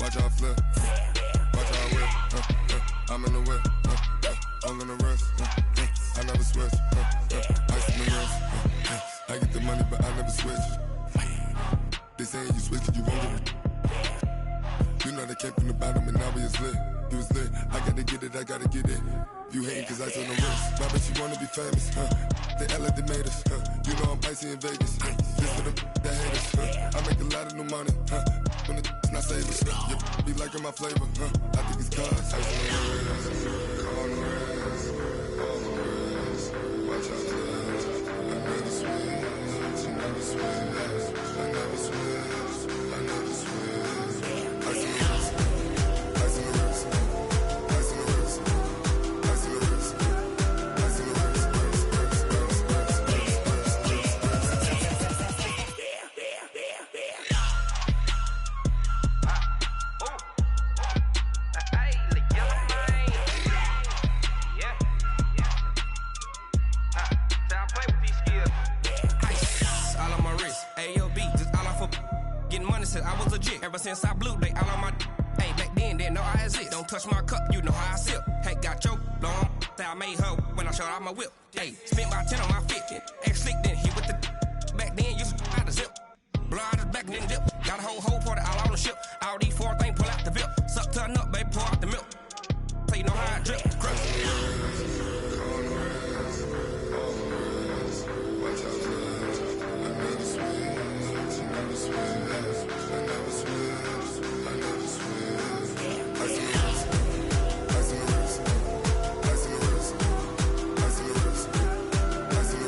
watch how I flip, watch how I whip, I'm in the whip, all on the wrist, I never switch, ice on the wrist, I get the money but I never switch. They saying you switch, you won't get it. You know they came from the bottom and now we is lit. You was lit, I gotta get it, I gotta get it. You hating cause ice on the wrist. My bitch, you wanna be famous, They act like they made us, You know I'm icy in Vegas, This for the that hate us, I make a lot of new money, When it's not savers, You be liking my flavor, I think it's cause ice on the wrist, on the wrist, on the wrist. Watch out, I never switch, I never switch. I never switch, I never switch. Ice on the wrist, ice on the wrist, ice on the wrist, ice on the wrist, ice on the wrist, I was legit. Ever since I blew, they all on my hey, back then, didn't know I exist. Don't touch my cup, you know how I sip. Hey, got your long, I made her when I showed out my whip. Hey, spent about 10 on my 50. Ex-slick, then hit with the back then, used to out the zip. Blow out the back, then dip. Got a whole party all on the ship. All these 4 things, pull out the VIP. Suck to a nut, baby, pour out the milk. So you know how I drip. Crush. Watch out, I never switch, I never switch. I never switch, I never switch. Ice on the wrist, ice on the wrist, ice on the wrist, ice on the wrist, ice on the wrist.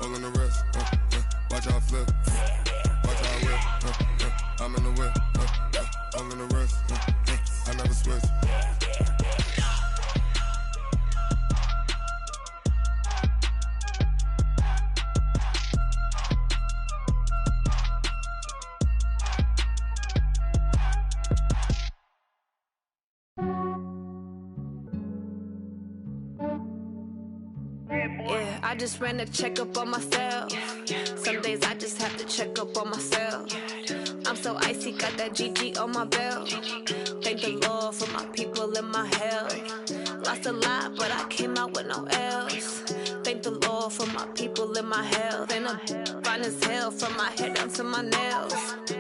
All on the wrist, watch how I flip, watch how I whip, I'm in the whip, all on the wrist, I never switch. Yeah, I just ran a checkup on myself. Some days I just have to check up on myself. I'm so icy, got that GG on my belt. Thank the Lord for my people and my health. Lost a lot, but I came out with no L's. Thank the Lord for my people and my health. And I'm fine as hell from my head down to my nails.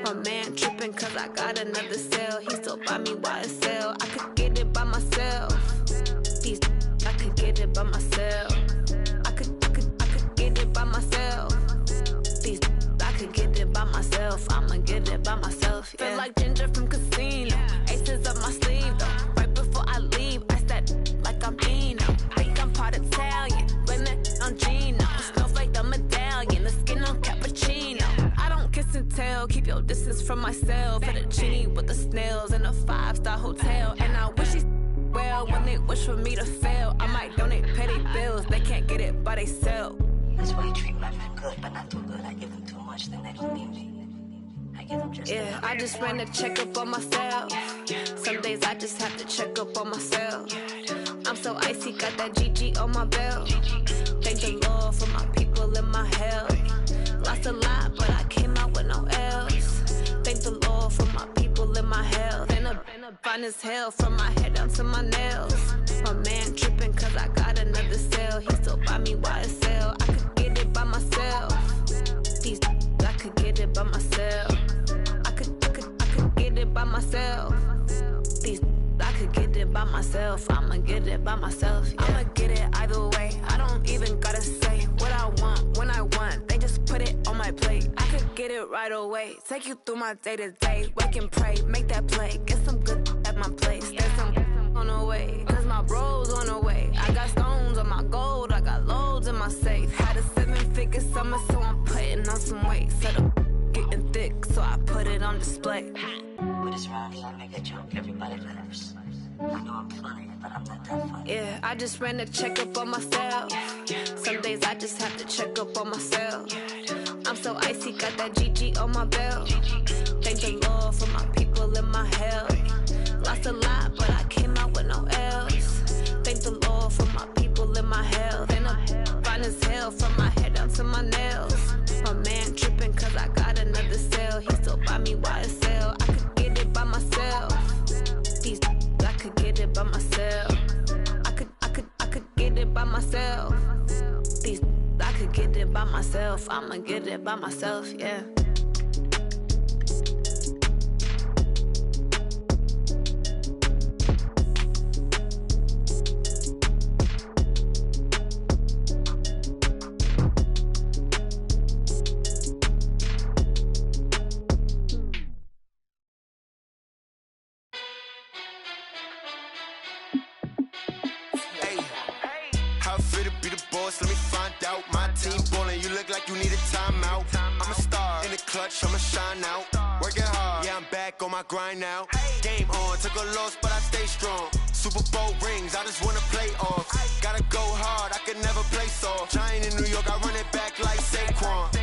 My man tripping cause I got another cell. He still buy me YSL. I could get it by myself. These I could get it by myself. I could get it by myself. These I could get it by myself. I'ma get it by myself. Yeah. Feel like Ginger from Casino. Aces up my sleeve though. Right before I leave, I said like I'm Eno. Think I'm part Italian. Blame it on Gino. Snowflake the medallion. The skin on cappuccino. I don't kiss and tell. Keep your distance from myself. At a genie with the snails in a 5-star hotel. And I wish he's well when they wish for me to fail. I might donate petty bills. They can't get it by they sell. That's why you treat my men good, but not too good. I give them too much, then they don't need me. I give them just yeah, I just ran a checkup on myself. Some days I just have to check up on myself. I'm so icy, got that GG on my belt. Thank the Lord for my people and my health. Lost a lot, but I came out with no L's. Thank the Lord for my people and my health. And I'm fine as hell from my head down to my nails. My man tripping cause I got another cell. He still buy me YSL. I could get it by myself. These I could get it by myself. I could get it by myself. These I could get it by myself. I'ma get it by myself. Yeah. I'ma get it either way. I don't even gotta say what I want when I want. They just put it on my plate. I could get it right away. Take you through my day to day. Wake and pray, make that play. Get some good at my place. There's some on the way, cause my bros on the way. I got stones on my gold, I got loads in my safe. Had a 7-figure summer, so I'm putting on some weight. Said I'm getting thick, so I put it on display. With this round, I make a joke, everybody laughs. I know I'm funny, but I'm not that funny. Yeah, I just ran a checkup on myself. Some days I just have to check up on myself. I'm so icy, got that GG on my belt. Thank the Lord for my people in my health. Lost a lot, but I came out with no else. Thank the Lord for my people in my health. And I'm fine as hell from my head down to my nails. My man tripping cause I got another sale. He still buy me YSL. I could get it by myself. These I could get it by myself. I could get it by myself. These I could get it by myself. I'ma get it by myself, yeah. Let me find out. My team ballin', you look like you need a timeout. I'm a star in the clutch, I'ma shine out. Working hard, yeah, I'm back on my grind now. Game on, took a loss, but I stay strong. Super Bowl rings, I just wanna play off. Gotta go hard, I can never play soft. Giant in New York, I run it back like Saquon.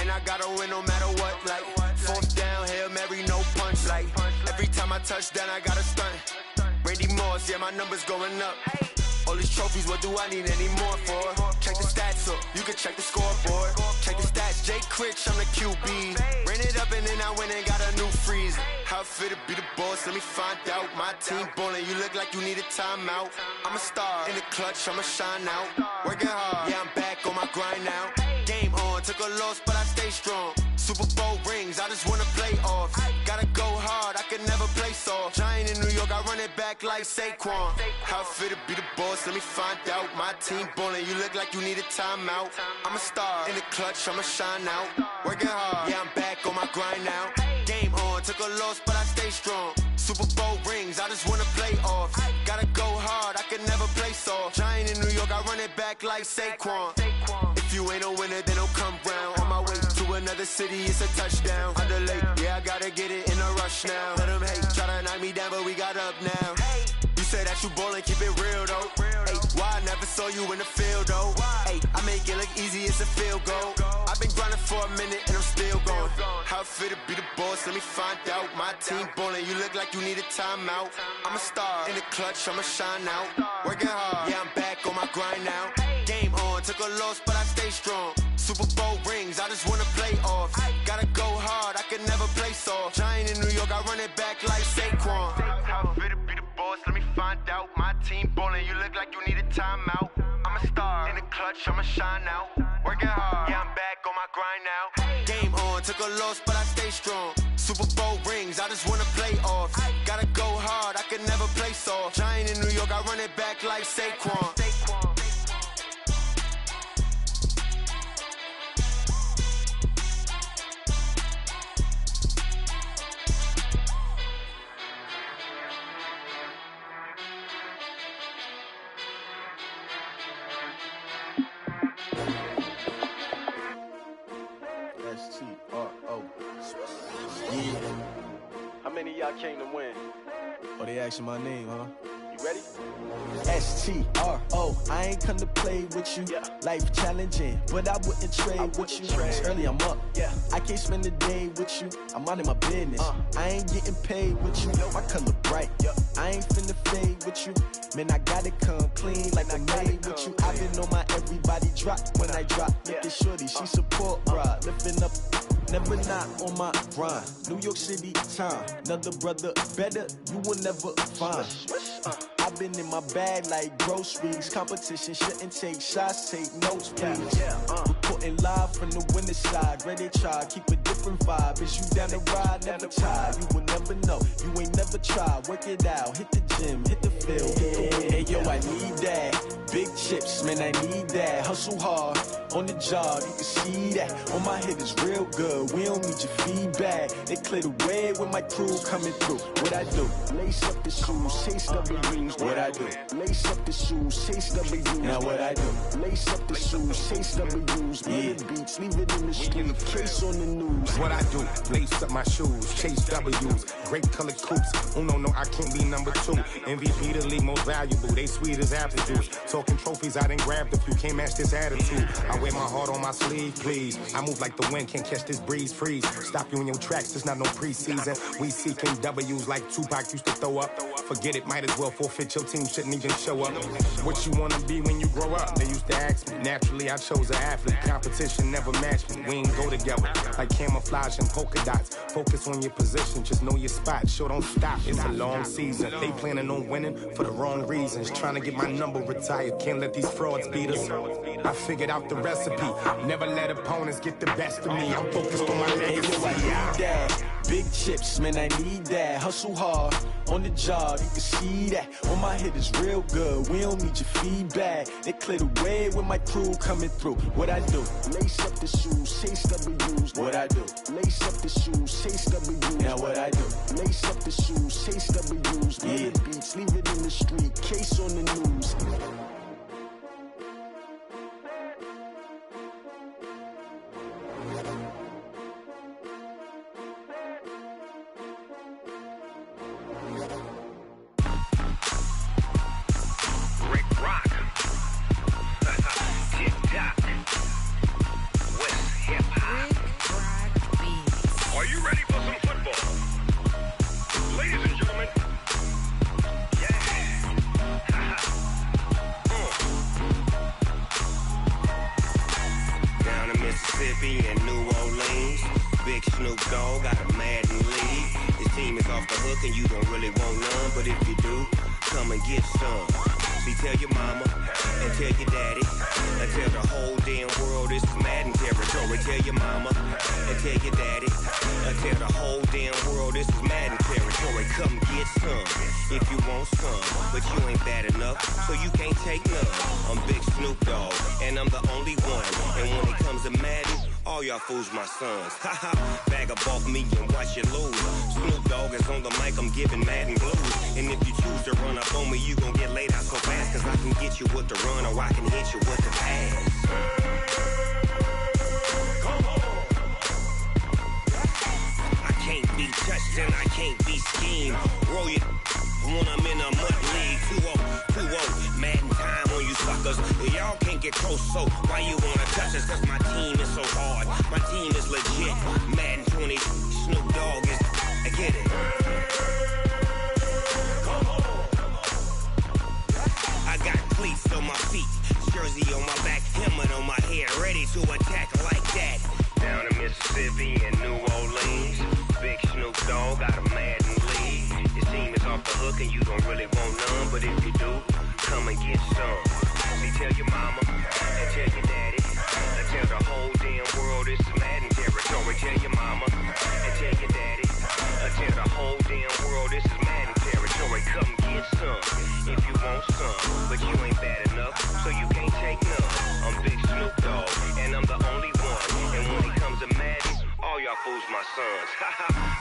And I gotta win no matter what, like fourth down, Hail Mary, no punch. Like every time I touch down, I gotta stunt. Randy Moss, yeah, my numbers going up. All these trophies, what do I need any more for? Check the stats up, you can check the scoreboard. Check the stats, Jay Critch, I'm the QB. Ran it up and then I went and got a new freeze. How it fit to be the boss, let me find out. My team ballin', you look like you need a timeout. I'm a star in the clutch, I'ma shine out. Working hard, yeah, I'm back on my grind now. Game on, took a loss, but I stay strong. Super Bowl rings, I just wanna play off. Gotta go hard, I can never play soft. Giant in New York, I run it back like Saquon. How it fit to be the boss, let me find out. My team ballin', you look like you need a timeout. I'm a star in the clutch, I'ma shine out. Working hard, yeah, I'm back on my grind now. Game on, took a loss, but I stay strong. Super Bowl rings, I just wanna play off. Gotta go hard, I can never play soft. Giant in New York, I run it back like Saquon. If you ain't a winner, then don't come round. On my way to another city, it's a touchdown. Underlay, yeah, I gotta get it in a rush now. Let them hate, try to knock me down, but we got up now. You say that you ballin', keep it real though. Ay, why I never saw you in the field though? Ay, I make it look easy, it's a field goal. I've been grinding for a minute and I'm still going. How it fit to be the boss, let me find out. My team ballin', you look like you need a timeout. I'm a star in the clutch, I'ma shine out. Working hard, yeah, I'm back on my grind now. Game on, took a loss, but I stay strong. Super Bowl rings, I just wanna play off. Gotta go hard, I can never play soft. Giant in New York, I run it back like Saquon. How it fit to be the boss, let me find out. My team ballin', you look like you need a timeout. I'm a star in the clutch, I'ma shine out. Working hard, yeah, I'm back on my grind now. Game on, took a loss, but I stay strong. Super Bowl rings, I just wanna play off. Gotta go hard, I can never play soft. Giant in New York, I run it back like Saquon. S-T-R-O. Yeah. How many of y'all came to win? Oh, they asking my name, huh? You ready? S-T-R-O. I ain't come to play with you. Yeah. Life challenging, but I wouldn't trade with you. It's early, I'm up. Yeah. I can't spend the day with you. I'm minding my business. I ain't getting paid with you. My color bright. Yeah. I ain't finna fade with you. Man, I gotta come clean like I made with you. I've been on my everybody drop when I drop. Look at shorty, she support ride. Lifting up, never not on my grind. New York City time, another brother better, you will never find. I've been in my bag like groceries. Competition shouldn't take shots, take notes, please. Reporting live from the winter side. Ready to try, keep it different vibe. Is you down to ride? Never try. You will never know. You ain't never tried. Work it out. Hit the gym. Hit the field. Hey, yo, I need that. Big chips, man, I need that. Hustle hard on the job. You can see that. On my head is real good. We don't need your feedback. They clear the way with my crew coming through. What I do? Lace up the shoes, chase W's. What I do? Lace up the shoes, chase W's. Now what I do? Lace up the shoes, chase W's. Yeah. Beats, leave it in the street, case on the news. What I do? Lace up my shoes, chase W's. Grape colored coops. Uno, no, I can't be number 2. MVP the league most valuable. They sweet as apple juice. Talking trophies, I done grabbed a few. Can't match this attitude. I wear my heart on my sleeve, please. I move like the wind, can't catch this breeze, freeze. Stop you in your tracks, there's not no preseason. We seeking W's like Tupac used to throw up. Forget it, might as well forfeit. Your team shouldn't even show up. What you wanna be when you grow up? They used to ask me. Naturally, I chose an athlete. Competition never matched me. We ain't go together like camouflage and polka dots. Focus on your position, just know your spot. Sure, don't stop. It's a long season. They planning on winning for the wrong reasons. Trying to get my number retired. Can't let these frauds beat us. I figured out the recipe. Never let opponents get the best of me. I'm focused on my legacy. I need that. Big chips, man, I need that. Hustle hard on the job, you can see that. On my head is real good. We don't need your feedback. They clear the way with my crew coming through. What I do? Lace up the shoes, chase W's. What I do? Lace up the shoes, chase W's. Now what I do? Lace up the shoes, chase W's. Yeah. Beats, leave it in the street, case on the news. Fools my sons. Bag up off me and watch you lose. Snoop Dogg is on the mic, I'm giving Madden blues. And if you choose to run up on me, you gon' get laid out so fast. Cause I can get you with the run or I can hit you with the pass. I can't be touched and I can't be schemed. Roll you when I'm in a mud league. 2-0, Madden time on you suckers. Y'all can't get close, so why you wanna touch us? Cause my team is so hard. My team is legit. Madden 20, Snoop Dogg is. I get it. I got cleats on my feet, jersey on my back, helmet on my head, ready to attack like that. Down in Mississippi and New Orleans, big Snoop Dogg got a Madden lead. His team is off the hook and you don't really want none, but if you do, come and get some. See, tell your mama and tell your daddy. And tell the whole damn world it's Madden territory. Tell your mama and tell your daddy. And tell the whole damn world this is Madden territory. Come get some if you want some. But you ain't bad enough, so you can't take none. I'm Big Snoop Dogg, and I'm the only one. And when it comes to Madden, all y'all fools my sons.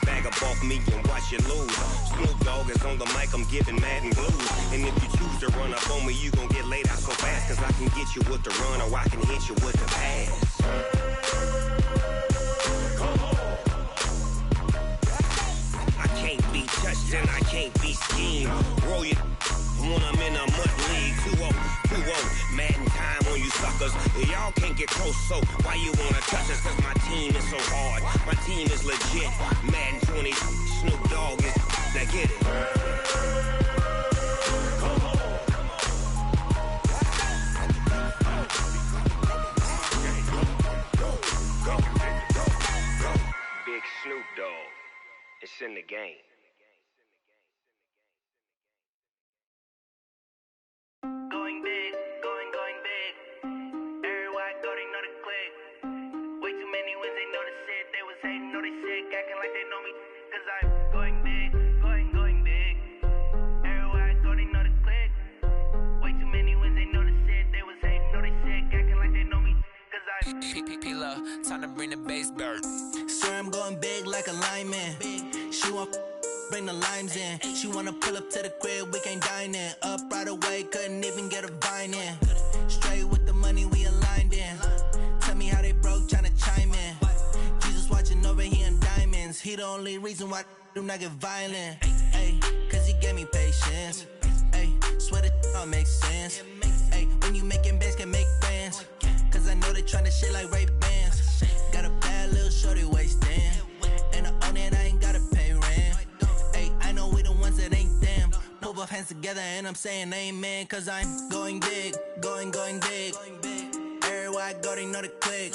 Bag up off me and watch you lose. Snoop Dogg is on the mic, I'm giving Madden blues. And if you choose to run up on me, you gon' get laid out so fast. Cause I can get you with the run or I can hit you with the pass. I can't be touched and I can't be schemed. Roll you when I'm in a mud league. 2-0, Madden time on you suckers. Y'all can't get close, so why you wanna touch us? Cause my team is so hard. My team is legit. Madden 20, Snoop Dogg is. Now get it. Big Snoop Dogg. It's in the game. Going big, going big. Everywhere I go, they know the click. Way too many wins, they know the shit. They was hating Time to bring the bass bird. Swear I'm going big like a lineman. She want bring the limes in. She wanna pull up to the crib, we can't dine in. Up right away, couldn't even get a vine in. Straight with the money we aligned in. Tell me how they broke, tryna chime in. Jesus watching over here in diamonds. He the only reason why I do not get violent. Ay, cause he gave me patience. Ay, swear that all makes sense. Ay, when you making bands, can make friends. Cause I know they tryna shit like Ray-Bans. Got a bad little shorty wasting. And I own it, I ain't gotta pay rent. Ay, I know we the ones that ain't them. Pull both hands together and I'm saying amen. Cause I'm going big, going big. Everywhere I go, they know the click.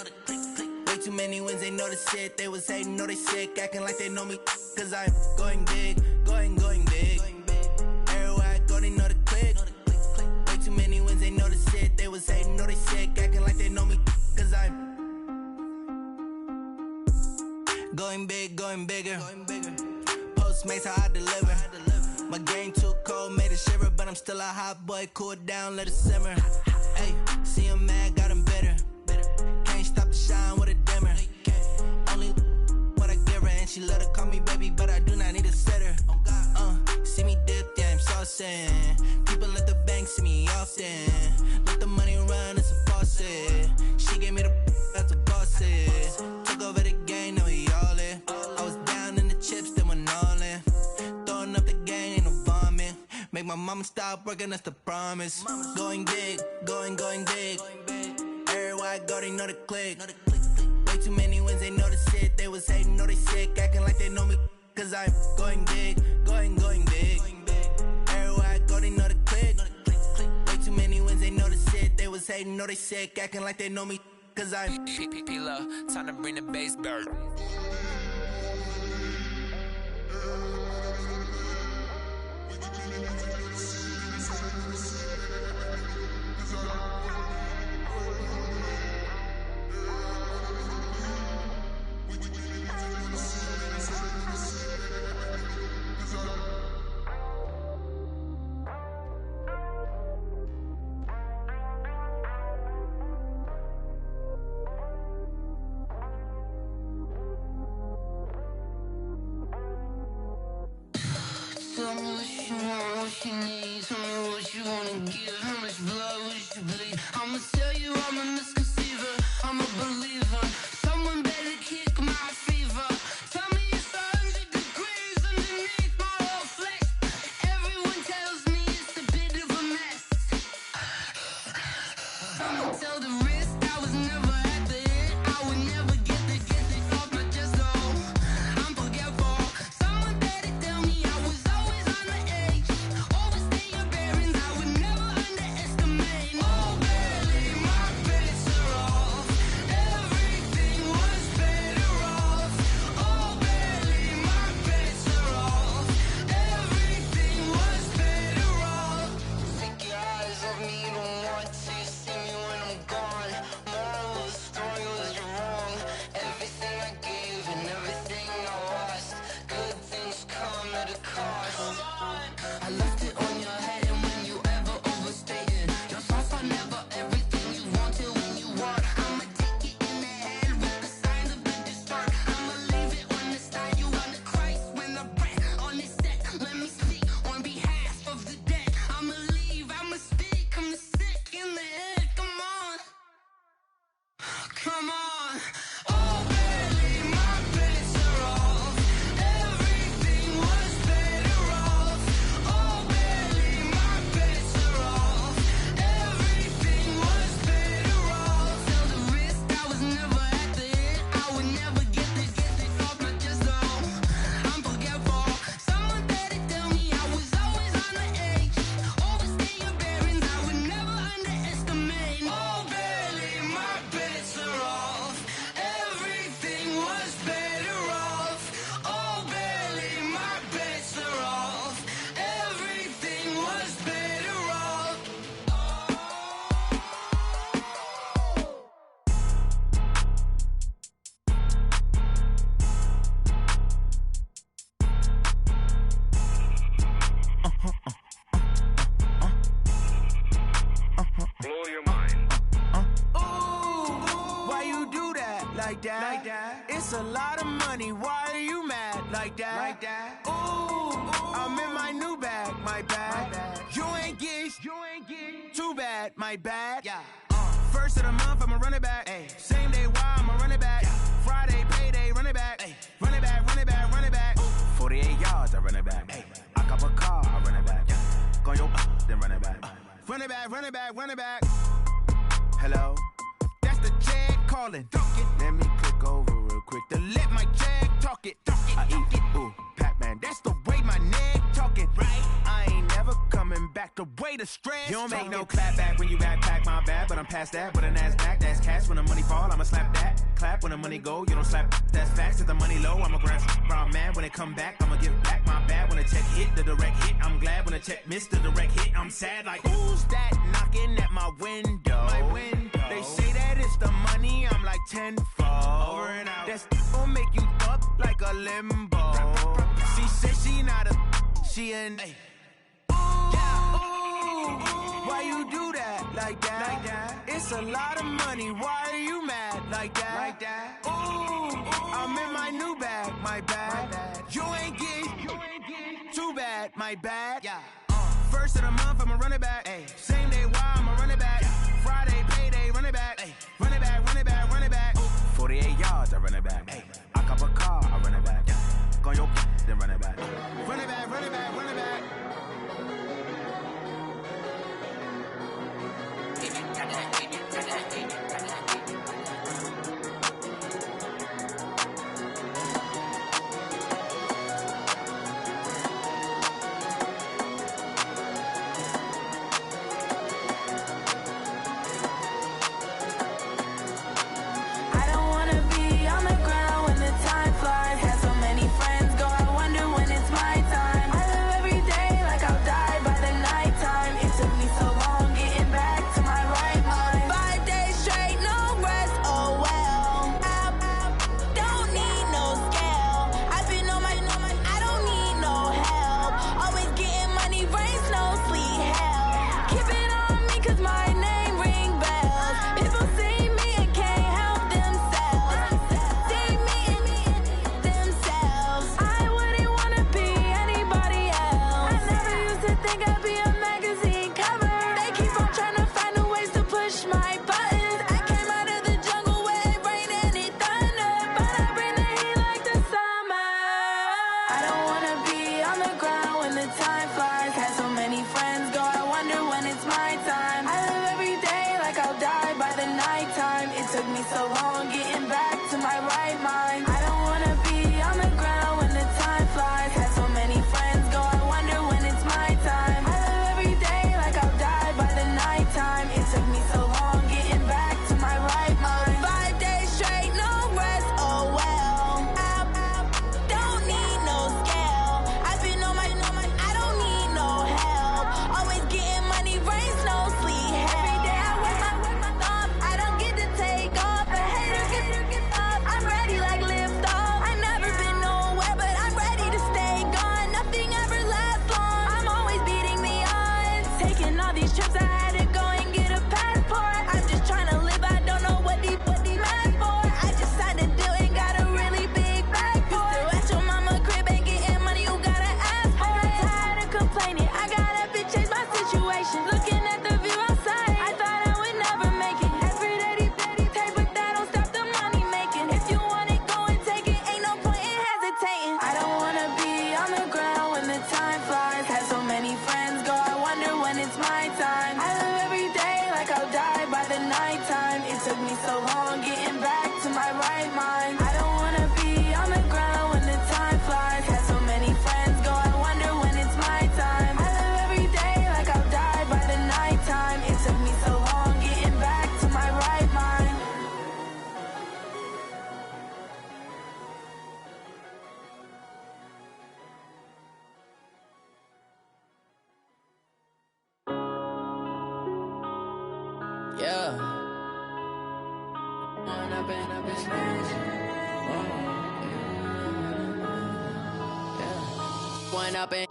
Way too many wins, they know the shit. They was hating, know they sick, acting like they know me. Cause I'm going big, going big. Everywhere I go, they know the click. Way too many wins, they know the shit. They was hating, know they sick, acting like they know me. Cause I'm going big, going bigger. Postmates, how I deliver. My game too cold, made it shiver. But I'm still a hot boy, cool it down, let it simmer. Hey, see him mad, got him bitter. Can't stop the shine with a dimmer. Only what I give her, and she love to call me baby, but I do not need a sitter. See me dip, yeah, I'm saucing. People at the bank see me often. Let the money run, it's a faucet. She gave me the that's a bosses. Took over the game, now we all in. I was down in the chips, then went all in. Throwing up the gang, ain't no vomit. Make my mama stop working, that's the promise. Going big, going big. Everywhere I go, they know the click. Way too many wins, they know the shit. They was hating, know they sick, acting like they know me. Cause I'm going big, going big. Everywhere I go, they know the click. Way too many wins, they know the shit. They was hating, know they sick, acting like they know me. Cause I'm time to bring the bass bird. Tell me what you want, what you need. Tell me what you wanna give. How much blood would you bleed? I'ma tell you I'm a misconceiver. I'm a believer. Someone better kick my fever. Tell me it's 100 degrees underneath my whole flesh. Everyone tells me it's a bit of a mess. I'ma tell the rest I was never at the end. I would never get the off my chest though. I'm forgetful. Someone better tell me I was always on the edge. Overstay your bearings, I would never underestimate. Oh, barely my best. like that? It's a lot of money, why are you mad like that? Ooh, I'm in my new bag, my bad. You ain't get too bad, my bad. First of the month, I'ma run it back. Same day, why I'ma run it back. Friday, payday, run it back. Run it back, run it back, run it back. 48 yards, I run it back. I cop a car, I run it back. Go yo, then run it back. Run it back, run it back, run it back. Hello? That's the check calling. Let me click over real quick to let my check talk it. I eat it, ooh, Pac-Man. That's the way my neck talking. Right? I ain't never coming back the way the stress. You don't make no clap back when you backpack, my bad. But I'm past that with a NASDAQ. That's cash when the money fall, I'ma slap that. Clap when the money go, you don't slap. That's facts. If the money low, I'ma grab brown man. When it come back, I'ma give back my bad. When the check hit, the direct hit. I'm glad when the check missed the direct hit. I'm sad like, who's that knocking at my window? My window. They say that it's the money, I'm like tenfold. Over and out. That's gon' make you up like a limbo. She said she not a, she an. Why you do that like that? It's a lot of money, why are you mad like that? Ooh, I'm in my new bag, my bad. You ain't get too bad, my bad. First of the month, I'ma run it back. Same day, why I'ma run it back. Friday, payday, run it back. Run it back, run it back, run it back. 48 yards, I run it back. I cop a car, I run it back. Go yo, then run it back. Run it back, run it back, run it back.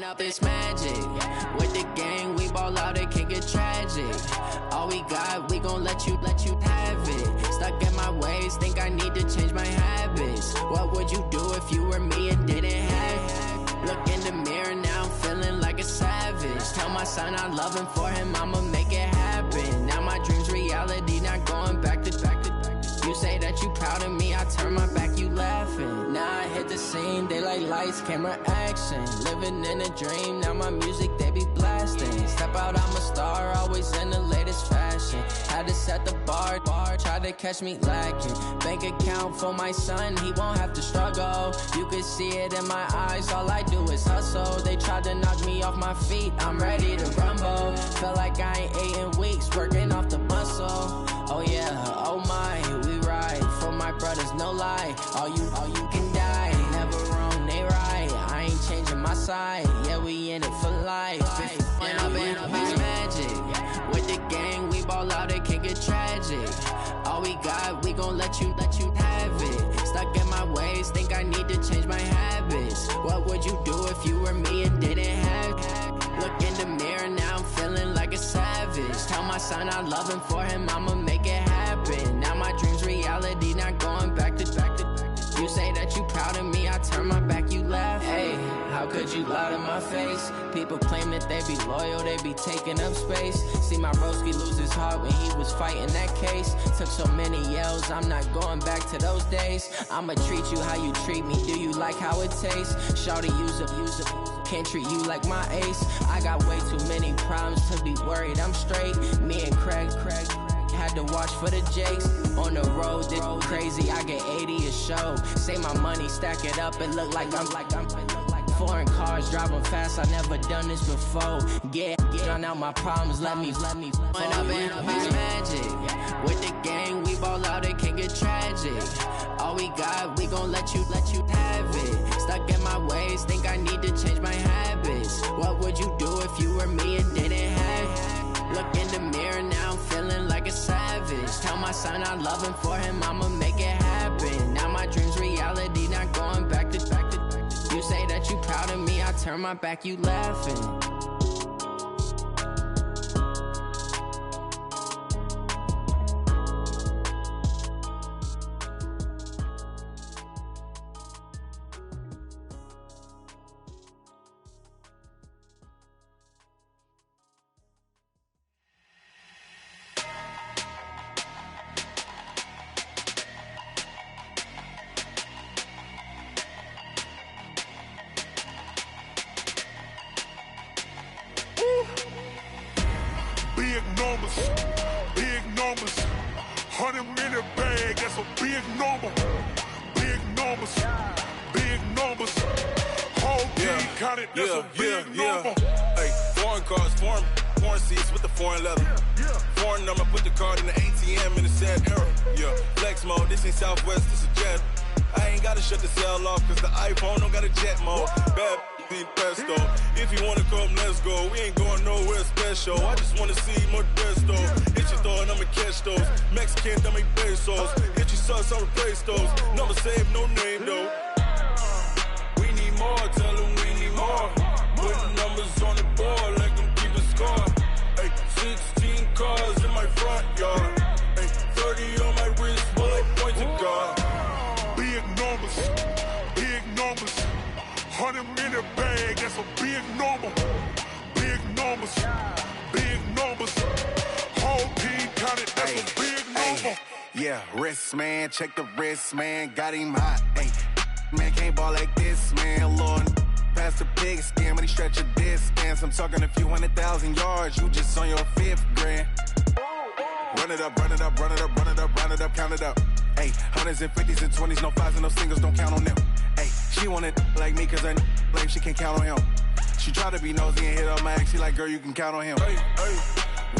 Up this magic. With the gang, we ball out, it can get tragic. All we got, we gon' let you have it. Stuck in my ways, think I need need to change my habits. What would you do if you were me and didn't have? Look in the mirror now, I'm feeling like a savage. Tell my son I love him, for him I'ma make it happen. Now my dream's reality, not going back to. You say that you proud of me, I turn my back, you laughing. Now I hit the scene, they like lights, camera, action. Living in a dream, now my music, they be blasting. Step out, I'm a star, always in the latest fashion. Had to set the bar, try to catch me lacking. Bank account for my son, he won't have to struggle. You can see it in my eyes, all I do is hustle. They tried to knock me off my feet, I'm ready to rumble. Feel like I ain't ate in weeks, working off the muscle. Oh yeah, oh my, we ride for my brothers, no lie. All you can die, never wrong, they right. I ain't changing my side, yeah, we in it for life. When I've been magic, with the gang, we ball out, it can get tragic. All we got, we gon' let you have it. Stuck in my ways, think I need to change my habits. What would you do if you were me and didn't have? Look in the mirror now, I'm feeling like a savage. Tell my son I love him, for him I'ma make it happen. Now my dream's reality, not going back to. You say that you proud of me, I turn my back, you laugh. Hey, how could you lie to my face? People claim that they be loyal, they be taking up space. See my broski lose his heart when he was fighting that case. Took so many yells, I'm not going back to those days. I'ma treat you how you treat me, do you like how it tastes? Shawty, use up, can't treat you like my ace. I got way too many problems to be worried, I'm straight. Me and Craig had to watch for the Jakes. On the road, this crazy, I get 80 a show. Say my money, stack it up, it look like I'm foreign cars, driving fast, I never done this before. Get on out my problems, let me When I've been magic, with the gang, we ball out, it can get tragic. All we got, we gon' let you have it. Stuck in my ways, think I need to change my habits. What would you do if you were me and didn't have? Look in the mirror now, I'm feeling like a savage. Tell my son I love him, for him I'ma make it happen. Now my dream's reality, not going back to. You say that you proud of me, I turn my back, you laughing. Big numbers, 100-minute bag, that's a big number. Big numbers, whole team counted, that's a big number. Hey, foreign cars, foreign seats with the foreign leather. Foreign number, put the card in the ATM in the sad era. Yeah, flex mode, this ain't Southwest, this is jet. I ain't gotta shut the cell off, cause the iPhone don't got a jet mode. Bad need pesto. If you wanna come, let's go. We ain't going nowhere special. I just wanna see more Modesto. Hit your thought, I'ma catch those. Mexican, I make pesos. Hit your sus, I'll replace those. Number saved, no name though. We need more, tell them we need more. Putting numbers on the board, like them keep a score. Hey, 16 cars in my front yard. Hey, 30 on my wrist, bullet point to God. Big numbers, 100-minute bag, that's a big number. Big numbers, whole team counted, that's a big number. Yeah, wrist man, check the wrist man, got him hot. Ay, man can't ball like this, man. Lord, past the pig skin, when he stretch a distance. I'm talking a few 100,000 yards, you just on your 5th grand. Run it up, count it up. Ay, hundreds and 50s and 20s, no 5s and no singles, don't count on them. Ay, she want it like me, cause her blame, she can't count on him. She try to be nosy and hit up my ex, she like, girl, you can count on him. Hey,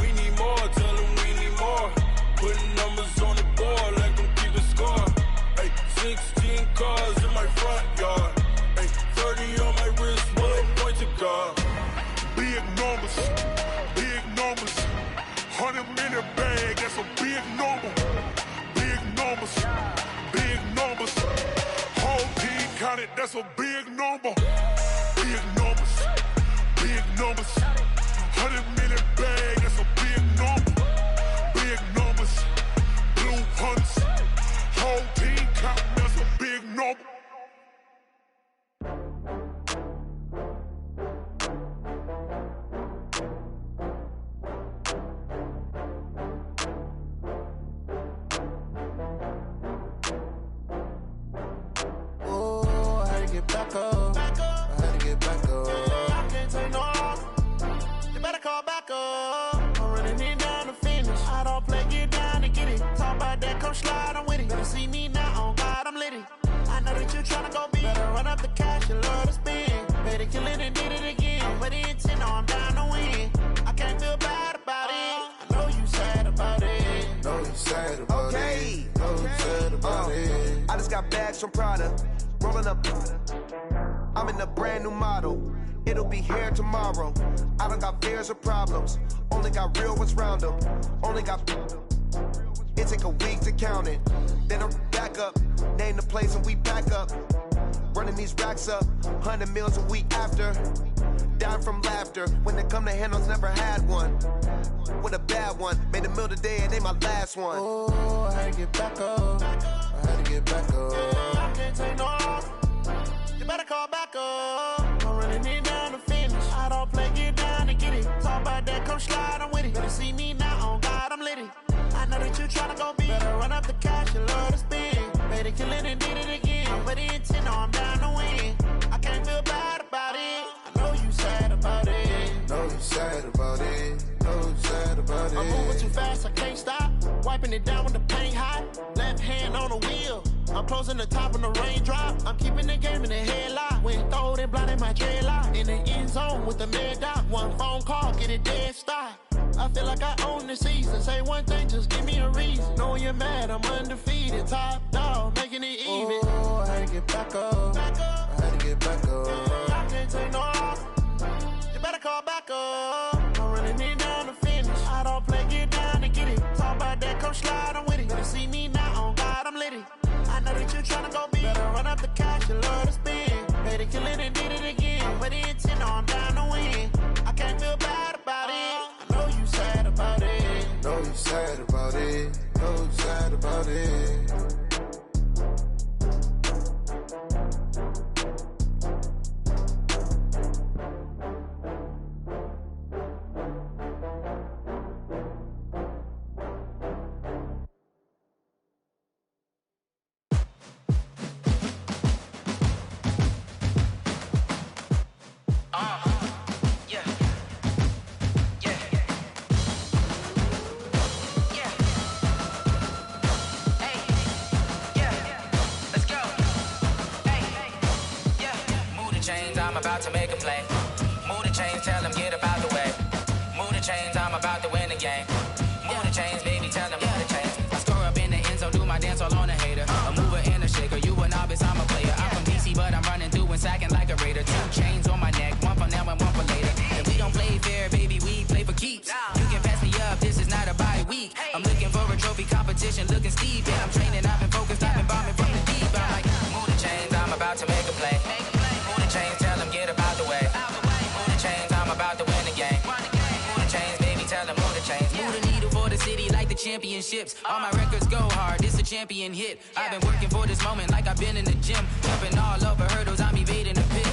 we need more, tell them we need more. Putting numbers on the board, like them keep a score. Hey, 16 cars in my front yard. Hey, 30 on my wrist, bullet point to God. Big numbers, 100-minute bag, that's a big number. Big numbers, whole team counted, that's a big number. Big numbers, 100-minute bag, that's a big number. Big numbers, blue hunts, whole team up. I had to get back up. I can't take no loss. You better call back up. I'm running in down to finish. I don't play, get down and get it. Talk about that, come slide, I'm with it. Better see me now, on God, I'm litty. I know that you tryna go big. Better run up the cash, you love to spend. Better kill it and did it again. I'm with the intent, no, I'm down to win. I can't feel bad about it. I know you sad about it. Know you sad about it. Know you sad about it. I just got bags from Prada. Rolling up. I'm in a brand new model. It'll be here tomorrow. I don't got fears or problems. Only got real ones round them. Only got. It take a week to count it. Then I'm back up. Name the place and we back up. Running these racks up. 100 meals a week after. Down from laughter. When they come to handles, never had one. With a bad one. Made a meal today and ain't my last one. Oh, I had to get back up. I had to get back up. I can't take no loss. You better call back up. I'm running in down to finish. I don't play, get down and get it. Talk about that, come slide, I'm with it. Better see me now, on God, I'm litty. I know that you tryna go big. Better run up the cash, you love to spend. Better kill it and did it again. I'm with the intent, no, I'm down to win. I can't feel bad about it. I know you sad about it. Know you sad about it. Know you sad about it. I'm moving too fast, I can't stop. Wiping it down with the paint hot. Left hand on the wheel. I'm closing the top when the raindrop. I'm keeping the game in the headlock. When throwed and blinded my dreadlock. In the end zone with the mad dot. One phone call, get it dead stop. I feel like I own the season. Say one thing, just give me a reason. Knowing you're mad, I'm undefeated. Top dog, making it even. Oh, I had to get back up. I had to get back up. I can't take no loss. You better call back up. I'm running in down to finish. I don't play, get down and get it. Talk about that, come slide, I'm with it. Better see me now, on God, I'm litty. I know that you tryna go big. Better run up the cash, you love to spend. Better kill it and did it again. I'm with the intent, no, I'm down to win. I can't feel bad about it. I know you sad about it. Know you sad about it. Know you sad about it. I'm about to make a play. Move the chains, tell them get up out the way. Move the chains, I'm about to win the game. Move the chains, baby, tell them move the chains. I score up in the end zone, do my dance all on a hater. A mover and a shaker, you a novice, I'm a player. I'm from DC, but I'm running through and sacking like a raider. 2 chains on my neck, one for now and one for later. And we don't play fair, baby, we play for keeps. You can pass me up, this is not a bye week. I'm looking for a trophy competition, looking steep. And I'm training, I've been focused, I've been bombing from the deep. I'm like, move the chains, I'm about to make a play. Move the chains, tell them get up out the way. Move the chains, I'm about to win the game. Move the chains, baby, tell them move the chains. Move the needle for the city like the championships. All my records go hard, this a champion hit. I've been working for this moment like I've been in the gym. Jumping all over hurdles, I'm evading the pit.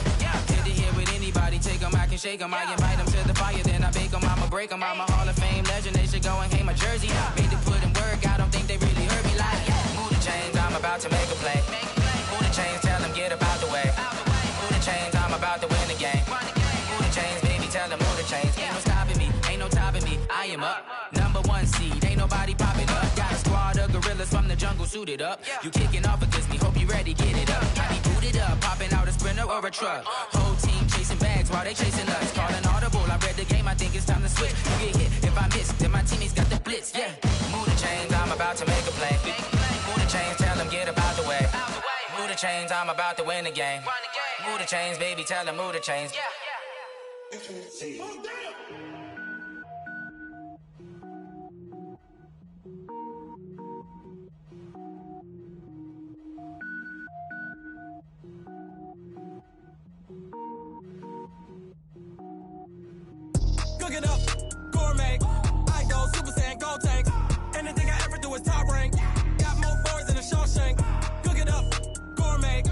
Hit to hit with anybody, take them, I can shake them. I invite them to the fire, then I bake them, I'ma break them. I'm a Hall of Fame legend, they should go and hang my jersey. Made to put in work, I don't think they really heard me like. Move the chains, I'm about to make a play. Move the chains, tell them get up out the way. Move the chains, I'm about to win the game. Move the chains, baby, tell them move the chains. Ain't no stopping me, ain't no topping me, I am up. #1 seed, ain't nobody popping up. Got a squad of gorillas from the jungle suited up. You kicking off against me, hope you ready, get it up. I be booted up, popping out a Sprinter or a truck. Whole team chasing bags while they chasing us. Calling audible, I read the game, I think it's time to switch. You get hit, if I miss, then my teammates got the blitz, yeah. Move the chains, I'm about to make a play. Move the chains, tell them get up out the way. Move the chains, I'm about to win the game. Move the chains, baby, tell them move the chains. Cook it up, gourmet. I go Super Saiyan, gold tank. Anything I ever do is top rank. Got more boards than a Shawshank. Cook it up, gourmet.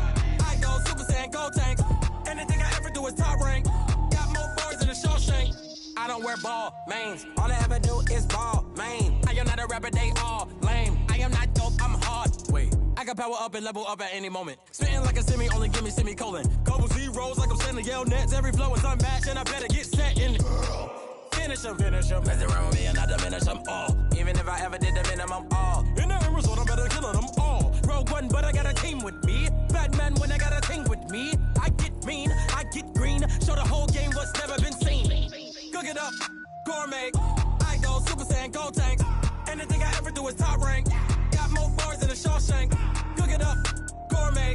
I go Super Saiyan, gold tank. Anything I ever do is top rank. Got more boards than a Shawshank. I don't wear ball mains. All I ever do is ball main. I am not a rapper, they all lame. I am not dope, I'm hard. Wait, I can power up and level up at any moment. Spitting like a semi, only give me semicolon. Couple zeros like I'm sending yell nets. Every flow is unmatched and I better get set in. Finish them. Mess around with me and I diminish them all. Even if I ever did the minimum, all. In the end result, I'm better killing them all. Rogue One, but I got a team with me. Batman when I got a team with me. I get mean, I get green. Show the whole game what's never been seen. Cook it up, gourmet. I go Super Saiyan, gold tanks. Anything I ever do is top rank. Got more bars than a Shawshank. Cook it up, gourmet.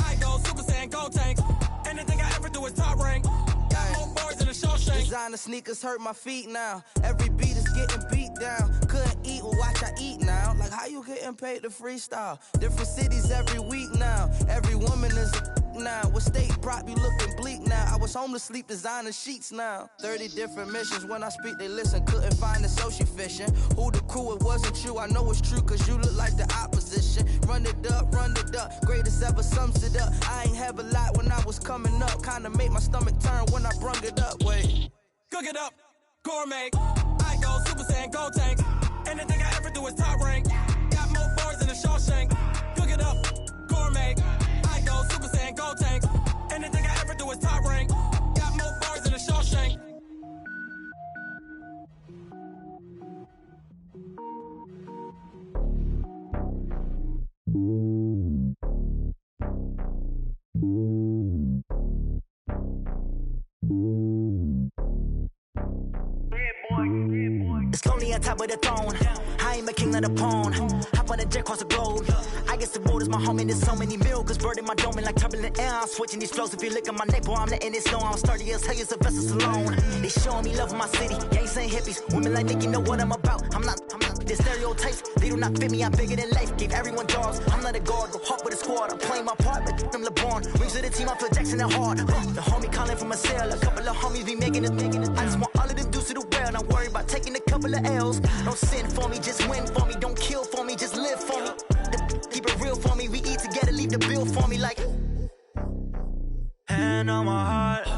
I go Super Saiyan, gold tanks. Anything I ever do is top rank. Got more bars than a Shawshank. Designer sneakers hurt my feet now. Every beat is getting beat down. Couldn't eat, well watch I eat now. Like how you getting paid to freestyle? Different cities every week now. Every woman is a now. What state brought me looking bleak now? I was homeless, sleep designer sheets now. 30 different missions. When I speak, they listen. Couldn't find the social fishing. Who the crew? It wasn't you. I know it's true, cause you look like the opposition. Run it up. Greatest ever sums it up. I ain't have a lot when I was coming up. Kinda made my stomach turn when I brung it up. Wait. Cook it up, gourmet. I go Super Saiyan, gold tanks. Anything I ever do is top rank. Got more bars than a Shawshank. Cook it up, gourmet. I go Super Saiyan, gold tanks. Anything I ever do is top rank. Got more bars than a Shawshank. It's lonely on top of the throne. I ain't a king of the pawn. Hop on a jet across the globe. I guess the world is my home and there's so many milkers birding my dome like turbulent air. I'm switching these flows. If you look at my neck, boy, I'm letting it snow. I'm sturdy as hell, a vessel alone. They showing me love in my city. Gangs ain't hippies. Women like Nick, you know what I'm about. I'm not the stereotypes. They do not fit me. I'm bigger than life. Gave everyone dogs. I'm not a guard. Go hawk with a squad. I'm playing my part like them LeBron. Rings to the team. I feel Jackson and hard. The homie calling from a cell. A couple of homies be making it. I just want all of them dudes to do well. Not worry about taking a couple of L's. Don't sin for me, just win for me. Don't kill for me, just live for me. Keep it real for me. We eat together, leave the bill for me like. Hand on my heart,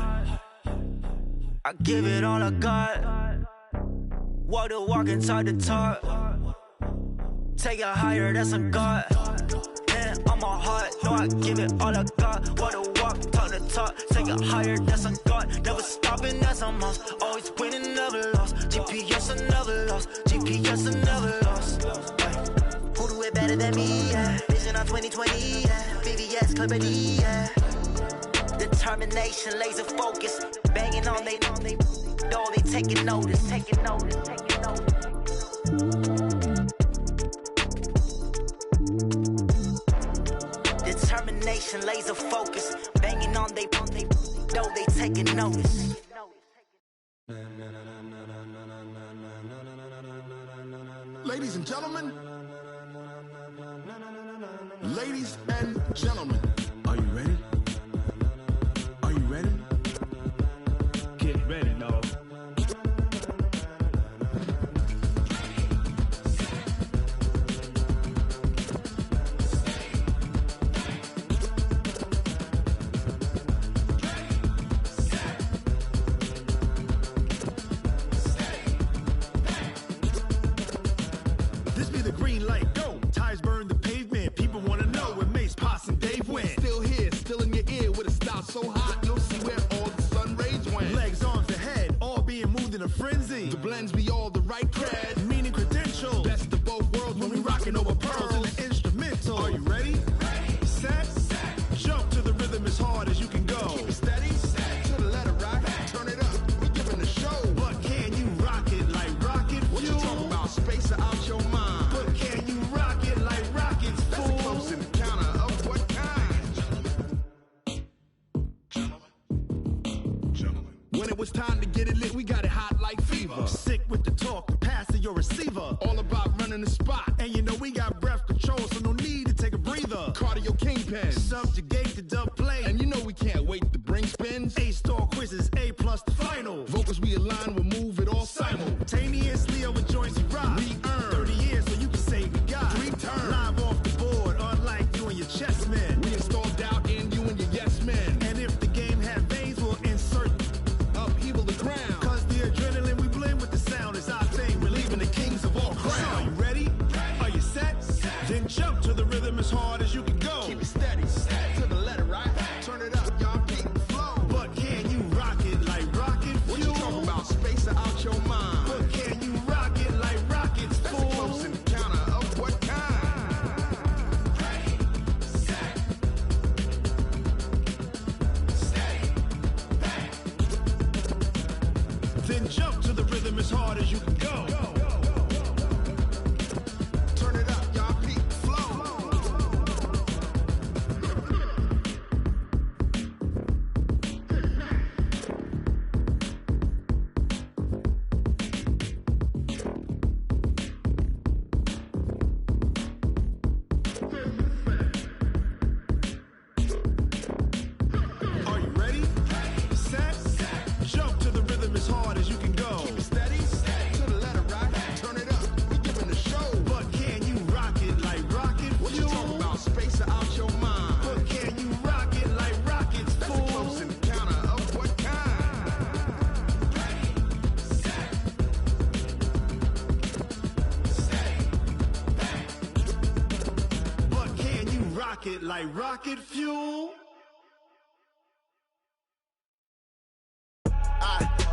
I give it all I got. Walk the walk and talk the talk. Take it higher, that's a God. Hand on my heart, no, I give it all I got. Walk the walk, talk the talk. Take it higher, that's a God. Never stopping, that's a must. Always winning, never lost. GPS, I never lost. GPS, I never lost. Who do it better than me? Yeah. Vision on 2020. Yeah. VVS, Clippity. Yeah. Determination, laser focus. Banging on they, though they taking notice. Determination, laser focus. Banging on they, though they taking notice. Ladies and gentlemen, ladies and gentlemen, are you ready? Are you ready? Get ready, dog. This be the green light, go. Tires burn the pavement. People want to know where Mace, Pops, and Dave went. Still here, still in your ear with a style so hot, you'll see where all the sun rays went. Legs, arms, and head, all being moved in a frenzy. The blends be all the right cred, meaning credentials. Best of both worlds when we rockin' over pearls in the instrumental. Are you ready? Set, jump to the rhythm as hard as you can go. Keep it steady, to the letter rock, turn it up, we giving a show. But can you rock it like rocket fuel? What you talking about, space or out your mind? But can you rock it like rockets, fool? That's a close encounter of what kind? When it was time to get it lit, we got it hot like fever. Sick with the talk, pass to your receiver. All about running the spot. And you know we got breath control, so no need to take a breather. Cardio kingpin, subjugate the dub play. And you know we can't wait to bring spins. A-star quizzes, A+ the final. Vocals we align, we'll move it all simultaneously over joints we rock. We earn 30 years, so you can say we got 3 turns. Live off the board, unlike you and your chess men. We installed doubt in you and your yes men. And if the game had veins, we'll insert upheaval the ground. Cause the adrenaline we blend with the sound is our thing. We're leaving the kings of all crowns. So are you ready? Are you set? Then jump to the rhythm as hard as you as you can go. Turn it up, y'all peak flow. Are you ready? Set. Jump to the rhythm as hard as you can go. Keep it steady. To the letter, right? Turn it up. We giving the show. But can you rock it like rocket fuel? What you talking about? Space out your mind. But can you rock it like rockets, fool? That's a close encounter of what kind? Ready, set, stay, back. But can you rock it like rocket fuel?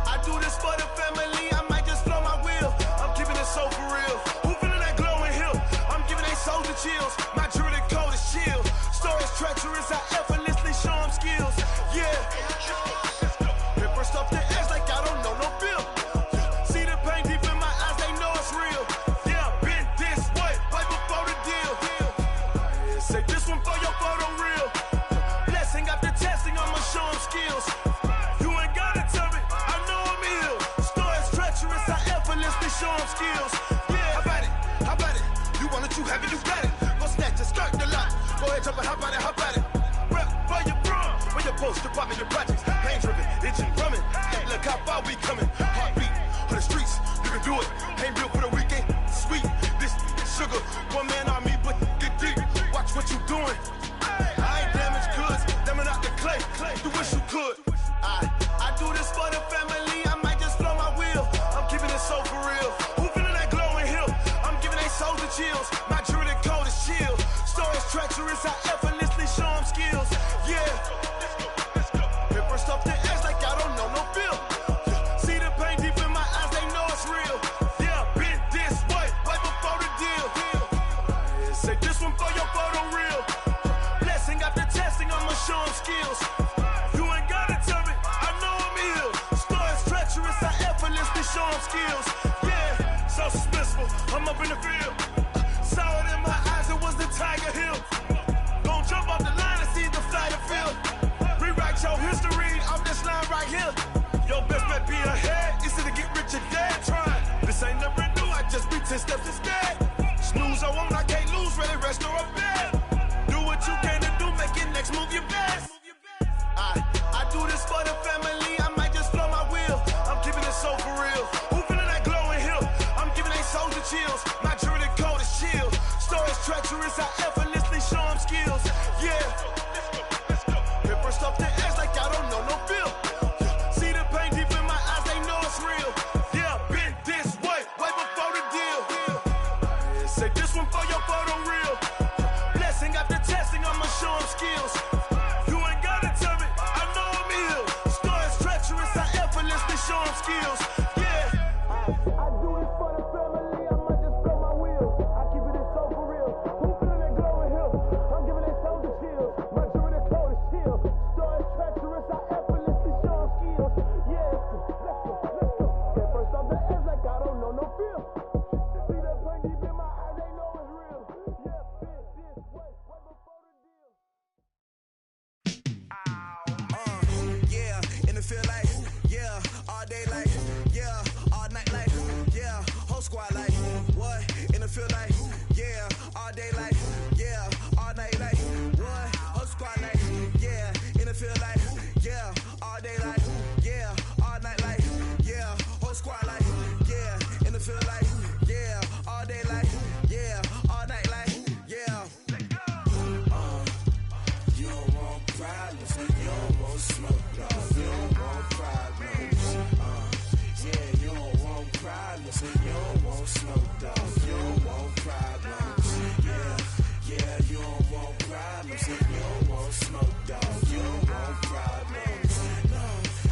I do this for the family, I might just blow my wheel. I'm keeping it so for real. Who feeling that glowing hill? I'm giving they soldier chills. My jewelry code is chill. Stories treacherous, I effortlessly show them skills. Yeah. Paper stuff the edge like I don't know no bill. See the pain deep in my eyes, they know it's real. Yeah, been this way, right before the deal. Say this one for your photo real. Blessing after testing, I'ma show them skills. You ain't gotta tell me, I know I'm ill. Stories treacherous, I effortlessly show them skills. Yeah, how about it? How about it? You want it, you have it, you got it. Go snatch it, skirt the lot. Go ahead, jump it, how about it? How about it? Rep where you from? Where your post, department, your projects. Pain driven, itching, drumming. Hey, look how far we coming. Heartbeat on the streets, you can do it. Ain't built for the weekend. Sweet, this sugar. One man army, but get deep. Watch what you doing. I ain't damaged goods, damn out the clay. You wish you could. I do this for the family, I might just blow my wheel. I'm keeping it so for real. Who feeling that glowing hill? I'm giving they soldier chills. My jewelry code is chill. Stories treacherous, I effortlessly show them skills. Yeah. Paper stuff the edge like I don't know no bill. See the pain deep in my eyes, they know it's real. Yeah, been this way, right before the deal. Say this one for your photo real. Blessing after testing, I'ma show them skills. You ain't gotta tell me, I know I'm ill. Stories treacherous, I effortlessly show them skills. Yeah, so suspenseful, I'm up in the field. Saw it in my eyes, it was the Tiger Hill. Gon' jump off the line and see the fly the field. Rewrite your history, I'm this line right here. Your best bet be ahead, easy to get rich or dead. Trying, this ain't never new, I just be 10 steps instead. Snooze, I won't, I can't lose, ready, rest or a bed. Do what you can to do, make it next move your best. I do this for the family, I might just blow my wheel. I'm keeping it so for real. Who feeling that glowing hill? I'm giving they soldier chills. My jewelry code is chill. Stories treacherous, I effortlessly show them skills. Yeah. Paper stuff the edge like I don't know no bill. See the pain deep in my eyes, they know it's real. Yeah, been this way, right before the deal. Say this one for your photo real. Blessing after testing, I'ma show them skills. You ain't gotta tell me, I know I'm ill. Stories treacherous, I effortlessly show them skills. Yeah. I do this for the family, I might just blow my wheel. I keep it so for real. Who feeling that glowing hill? I'm giving they soldier chills. My jewelry code is chill. Stories treacherous, I effortlessly show them skills. Yeah, let's go. Get first off the edge like I don't know no feel. See that pain deep in my eyes, they know it's real. Yeah, been this way, right before the deal. Yeah, and it feel like, yeah, all day like, yeah, all night like, yeah, whole squad like, what? And it feel like, yeah, all day like, yeah, all night like, what? Whole squad like, yeah, and it feel like, yeah, all day like, yeah, all night like, yeah, whole squad like, yeah, and it feel like, yeah, all day like, yeah, all night like, yeah. You don't want problems, you don't want smoke, no, you don't want problems. Yeah, you don't want problems, you don't want smoke, dog, you don't want problems. Yeah, you don't want problems, you don't want smoke, dog, you don't want problems. No,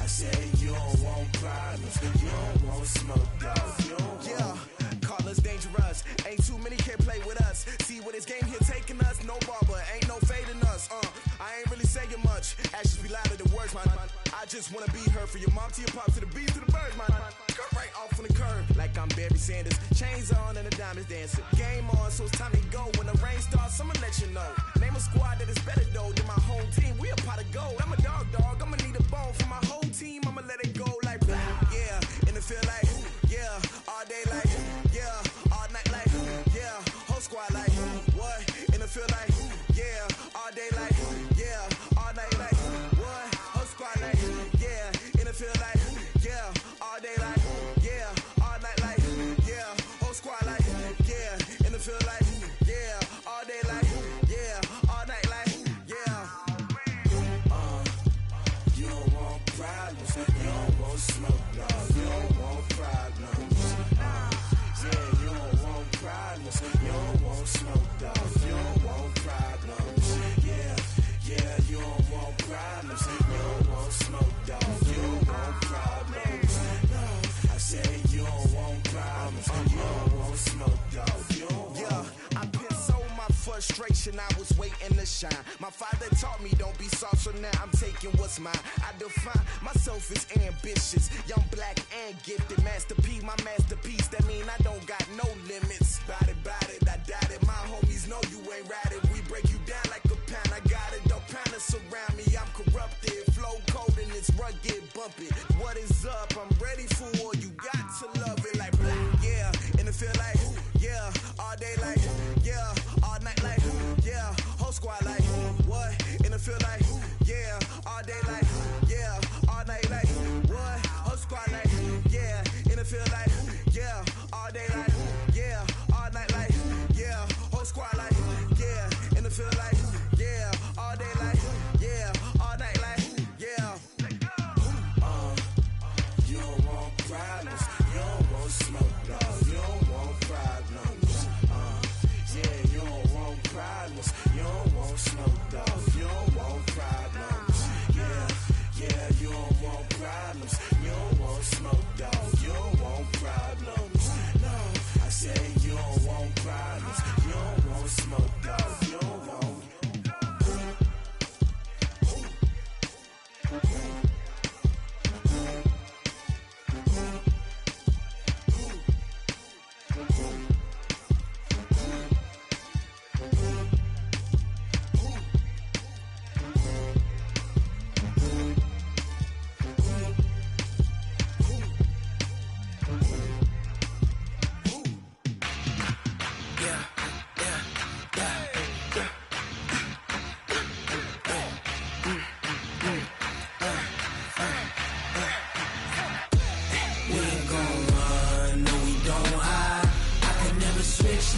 I said you don't want problems, you don't want smoke, dog, you don't want. Yeah, call us dangerous, ain't too many can play with us. See what this game here taking us, no barber, ain't no fading us. I ain't really saying much, actions be louder than words, man. I just wanna be her. For your mom to your pop to the beat to the bird, man. Cut right off on the curb, like I'm Barry Sanders. Chains on and the diamonds dancing. Game on, so it's time to go. When the rain starts, I'ma let you know. Name a squad that is better though than my home team. We a pot of gold. I'm a dog. I'ma need a bone for my whole team. I'ma let it go like yeah. In the field like yeah. All day like yeah. All night like yeah. Whole squad like what? In the field like yeah. All day like yeah. All night like what? Whole squad like yeah. In the field like yeah. All day like yeah. All night like yeah. Whole squad like yeah. In the field like yeah. All day like yeah. All night like yeah. You don't want problems. You don't want smoke, no. You don't want problems. Yeah, you don't want problems. You don't want smoke, dog. You don't want problems. Yeah, you don't want problems. You don't want smoke, dog. You don't want problems. No, I said you don't want problems. You don't want smoke, dog. You don't want. Yeah, I pissed so my frustration. I was waiting to shine. My father taught me don't be soft, so now I'm taking what's mine. I define myself as ambitious, young, black, and gifted. Master P, my masterpiece. That mean I don't got no limits. Bout it, I doubt it. My homies know you ain't ratted. We break you down like a pound. I got it, don't pound us around me. I'm corrupted, flow cold and it's rugged, bumpy. What is up? I'm ready for war. You got to love it like black, yeah. In the field like yeah. All day like yeah. All night like yeah. Whole squad like what? In the field like yeah. All day like yeah. All night like what? Whole squad like yeah. In the field like yeah. All day like yeah. All night like yeah. Whole squad like yeah. In the field like yeah. All day like yeah. All night like yeah. You don't want problems. You don't want smoke, dog. You don't want problems. Yeah, you don't want problems. You don't want smoke, dog. You don't want problems. Yeah, you don't want problems. You don't want smoke, dog. You don't want problems. No, I say you don't want problems. You don't want smoke, dog. You don't want.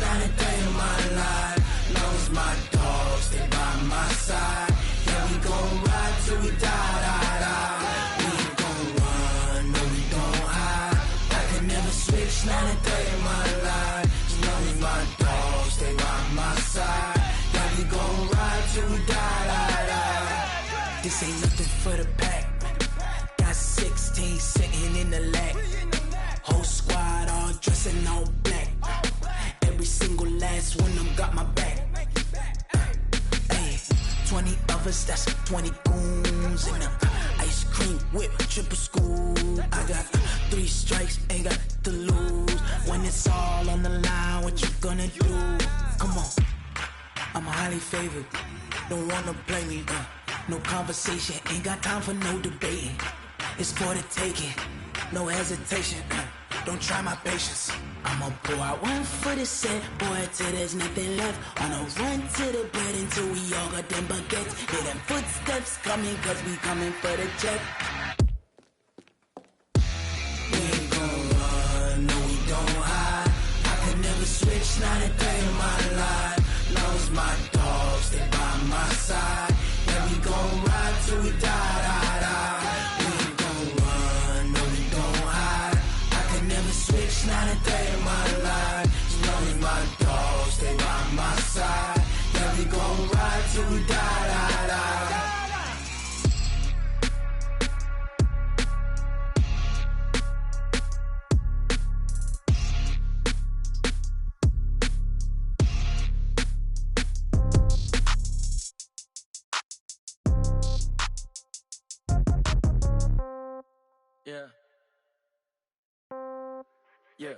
Not a day in my life. Long as my dogs stay by my side. Yeah, we gon' ride till we die. We ain't gon' run, no, we don't hide. I can never switch, not a day in my life. As long as my dogs stay by my side. Yeah, we gon' ride till we die. This ain't nothing for the pack. Got 16 sitting in the lag. Whole squad all dressing all black. Every single last one of them got my back. Hey, 20 of us, that's 20 goons. And ice cream whip, triple scoop. I got 3 strikes, ain't got to lose. When it's all on the line, what you gonna do? Come on, I'm highly favored. Don't wanna play me, no conversation. Ain't got time for no debating. It's for the taking, no hesitation. Don't try my patience. I'ma pour out one for the set, boy, till there's nothing left. On a run to the bed until we all got them baguettes. Hear them footsteps coming, cause we coming for the check. We ain't gon' run, no, we don't hide. I can never switch, not a day in my life. Long as my dogs stay by my side. Yeah, we gon' ride till we die. We ain't gon' run, no, we don't hide. I can never switch, not a day in my life. As long as my dogs stay by my side. Yeah, we gon' ride till we die. Yeah. Yeah.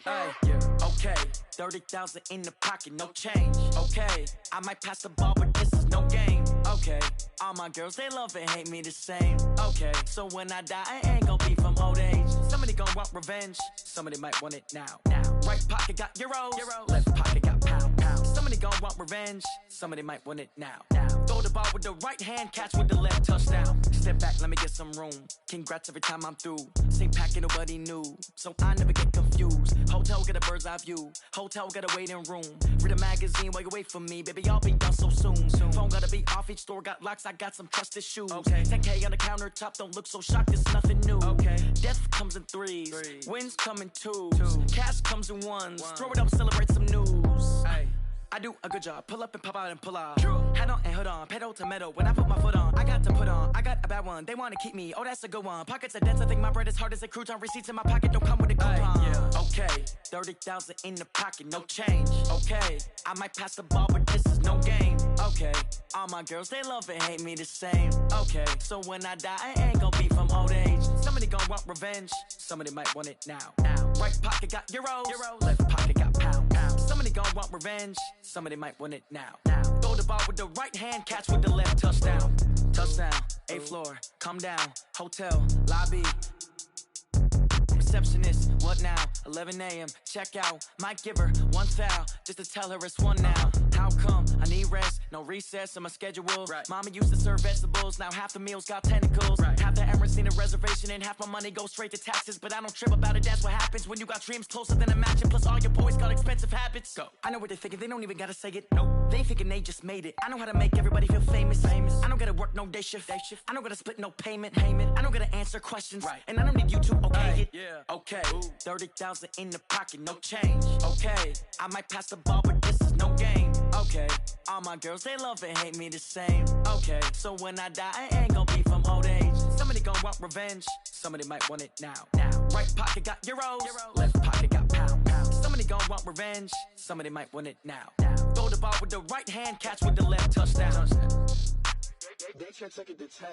Hey, yeah. Okay, 30,000 in the pocket, no change. Okay, I might pass the ball, but this is no game. Okay, all my girls, they love and hate me the same. Okay, so when I die, I ain't gon' be from old age. Somebody gon' want revenge, somebody might want it now. Right pocket got euros, left pocket got pound. Somebody gon' want revenge, somebody might want it now. Throw the ball with the right hand, catch with the left, touchdown. Step back, let me get some room. Congrats every time I'm through. Same packet, nobody knew, so I never get confused. Hotel get a bird's eye view, hotel got a waiting room. Read a magazine while you wait for me, baby, I'll be done so soon. Phone gotta be off, each store got locks, I got some trusted shoes. 10K on the countertop, don't look so shocked, it's nothing new. Death comes in threes, wins come in twos. Cash comes in ones, throw it up, celebrate some news. I do a good job, pull up and pop out and pull out. Head on and hood on, pedal to metal. When I put my foot on, I got to put on. I got a bad one, they wanna keep me, oh that's a good one. Pockets are dense, I think my bread is hard as a crouton. Receipts in my pocket don't come with a coupon. Okay, 30,000 in the pocket, no change. Okay, I might pass the ball, but this is no game. Okay, all my girls, they love and hate me the same. Okay, so when I die, I ain't gon' be from old age. Somebody gon' want revenge, somebody might want it now. Right pocket got euros, left pocket got pound. Somebody gon' want revenge, somebody might want it now. Throw the ball with the right hand, catch with the left, touchdown. Touchdown, 8th floor, come down, hotel, lobby. Receptionist, what now? 11 a.m., check out. Might give her one foul, just to tell her it's one now. How come? I need rest, no recess in my schedule. Mama used to serve vegetables, now half the meals got tentacles. Half the Emirates need a reservation and half my money goes straight to taxes. But I don't trip about it, that's what happens when you got dreams closer than a mansion. Plus all your boys got expensive habits. Go. I know what they're thinking, they don't even gotta say it. Nope. They thinking they just made it. I know how to make everybody feel famous. I don't gotta work no day shift. I don't gotta split no payment. I don't gotta answer questions. And I don't need you to okay it. Okay, 30,000 in the pocket, no change. Okay, I might pass the ball, but this is no game. Okay, all my girls, they love and hate me the same. Okay, so when I die, I ain't gon' be from old age. Somebody gon' want revenge, somebody might want it now. Right pocket got euros, left pocket got pound. Somebody gon' want revenge, somebody might want it now. Throw the ball with the right hand, catch with the left, touchdown. They can't take it to 10.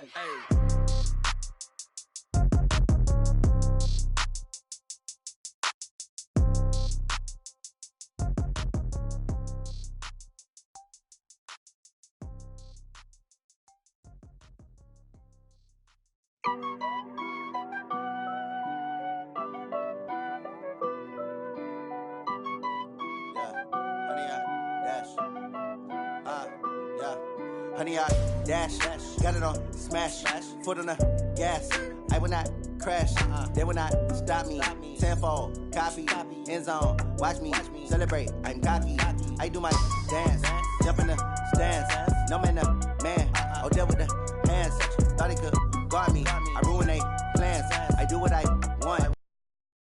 Honey, I dash, got it on smash, foot on the gas. I will not crash, they will not stop me. Tenfold, copy, end zone, watch me celebrate. I'm cocky, I do my dance, jump in the stands. No man, the man, oh deal with the hands. Thought he could guard me, I ruin they plans. I do what I want.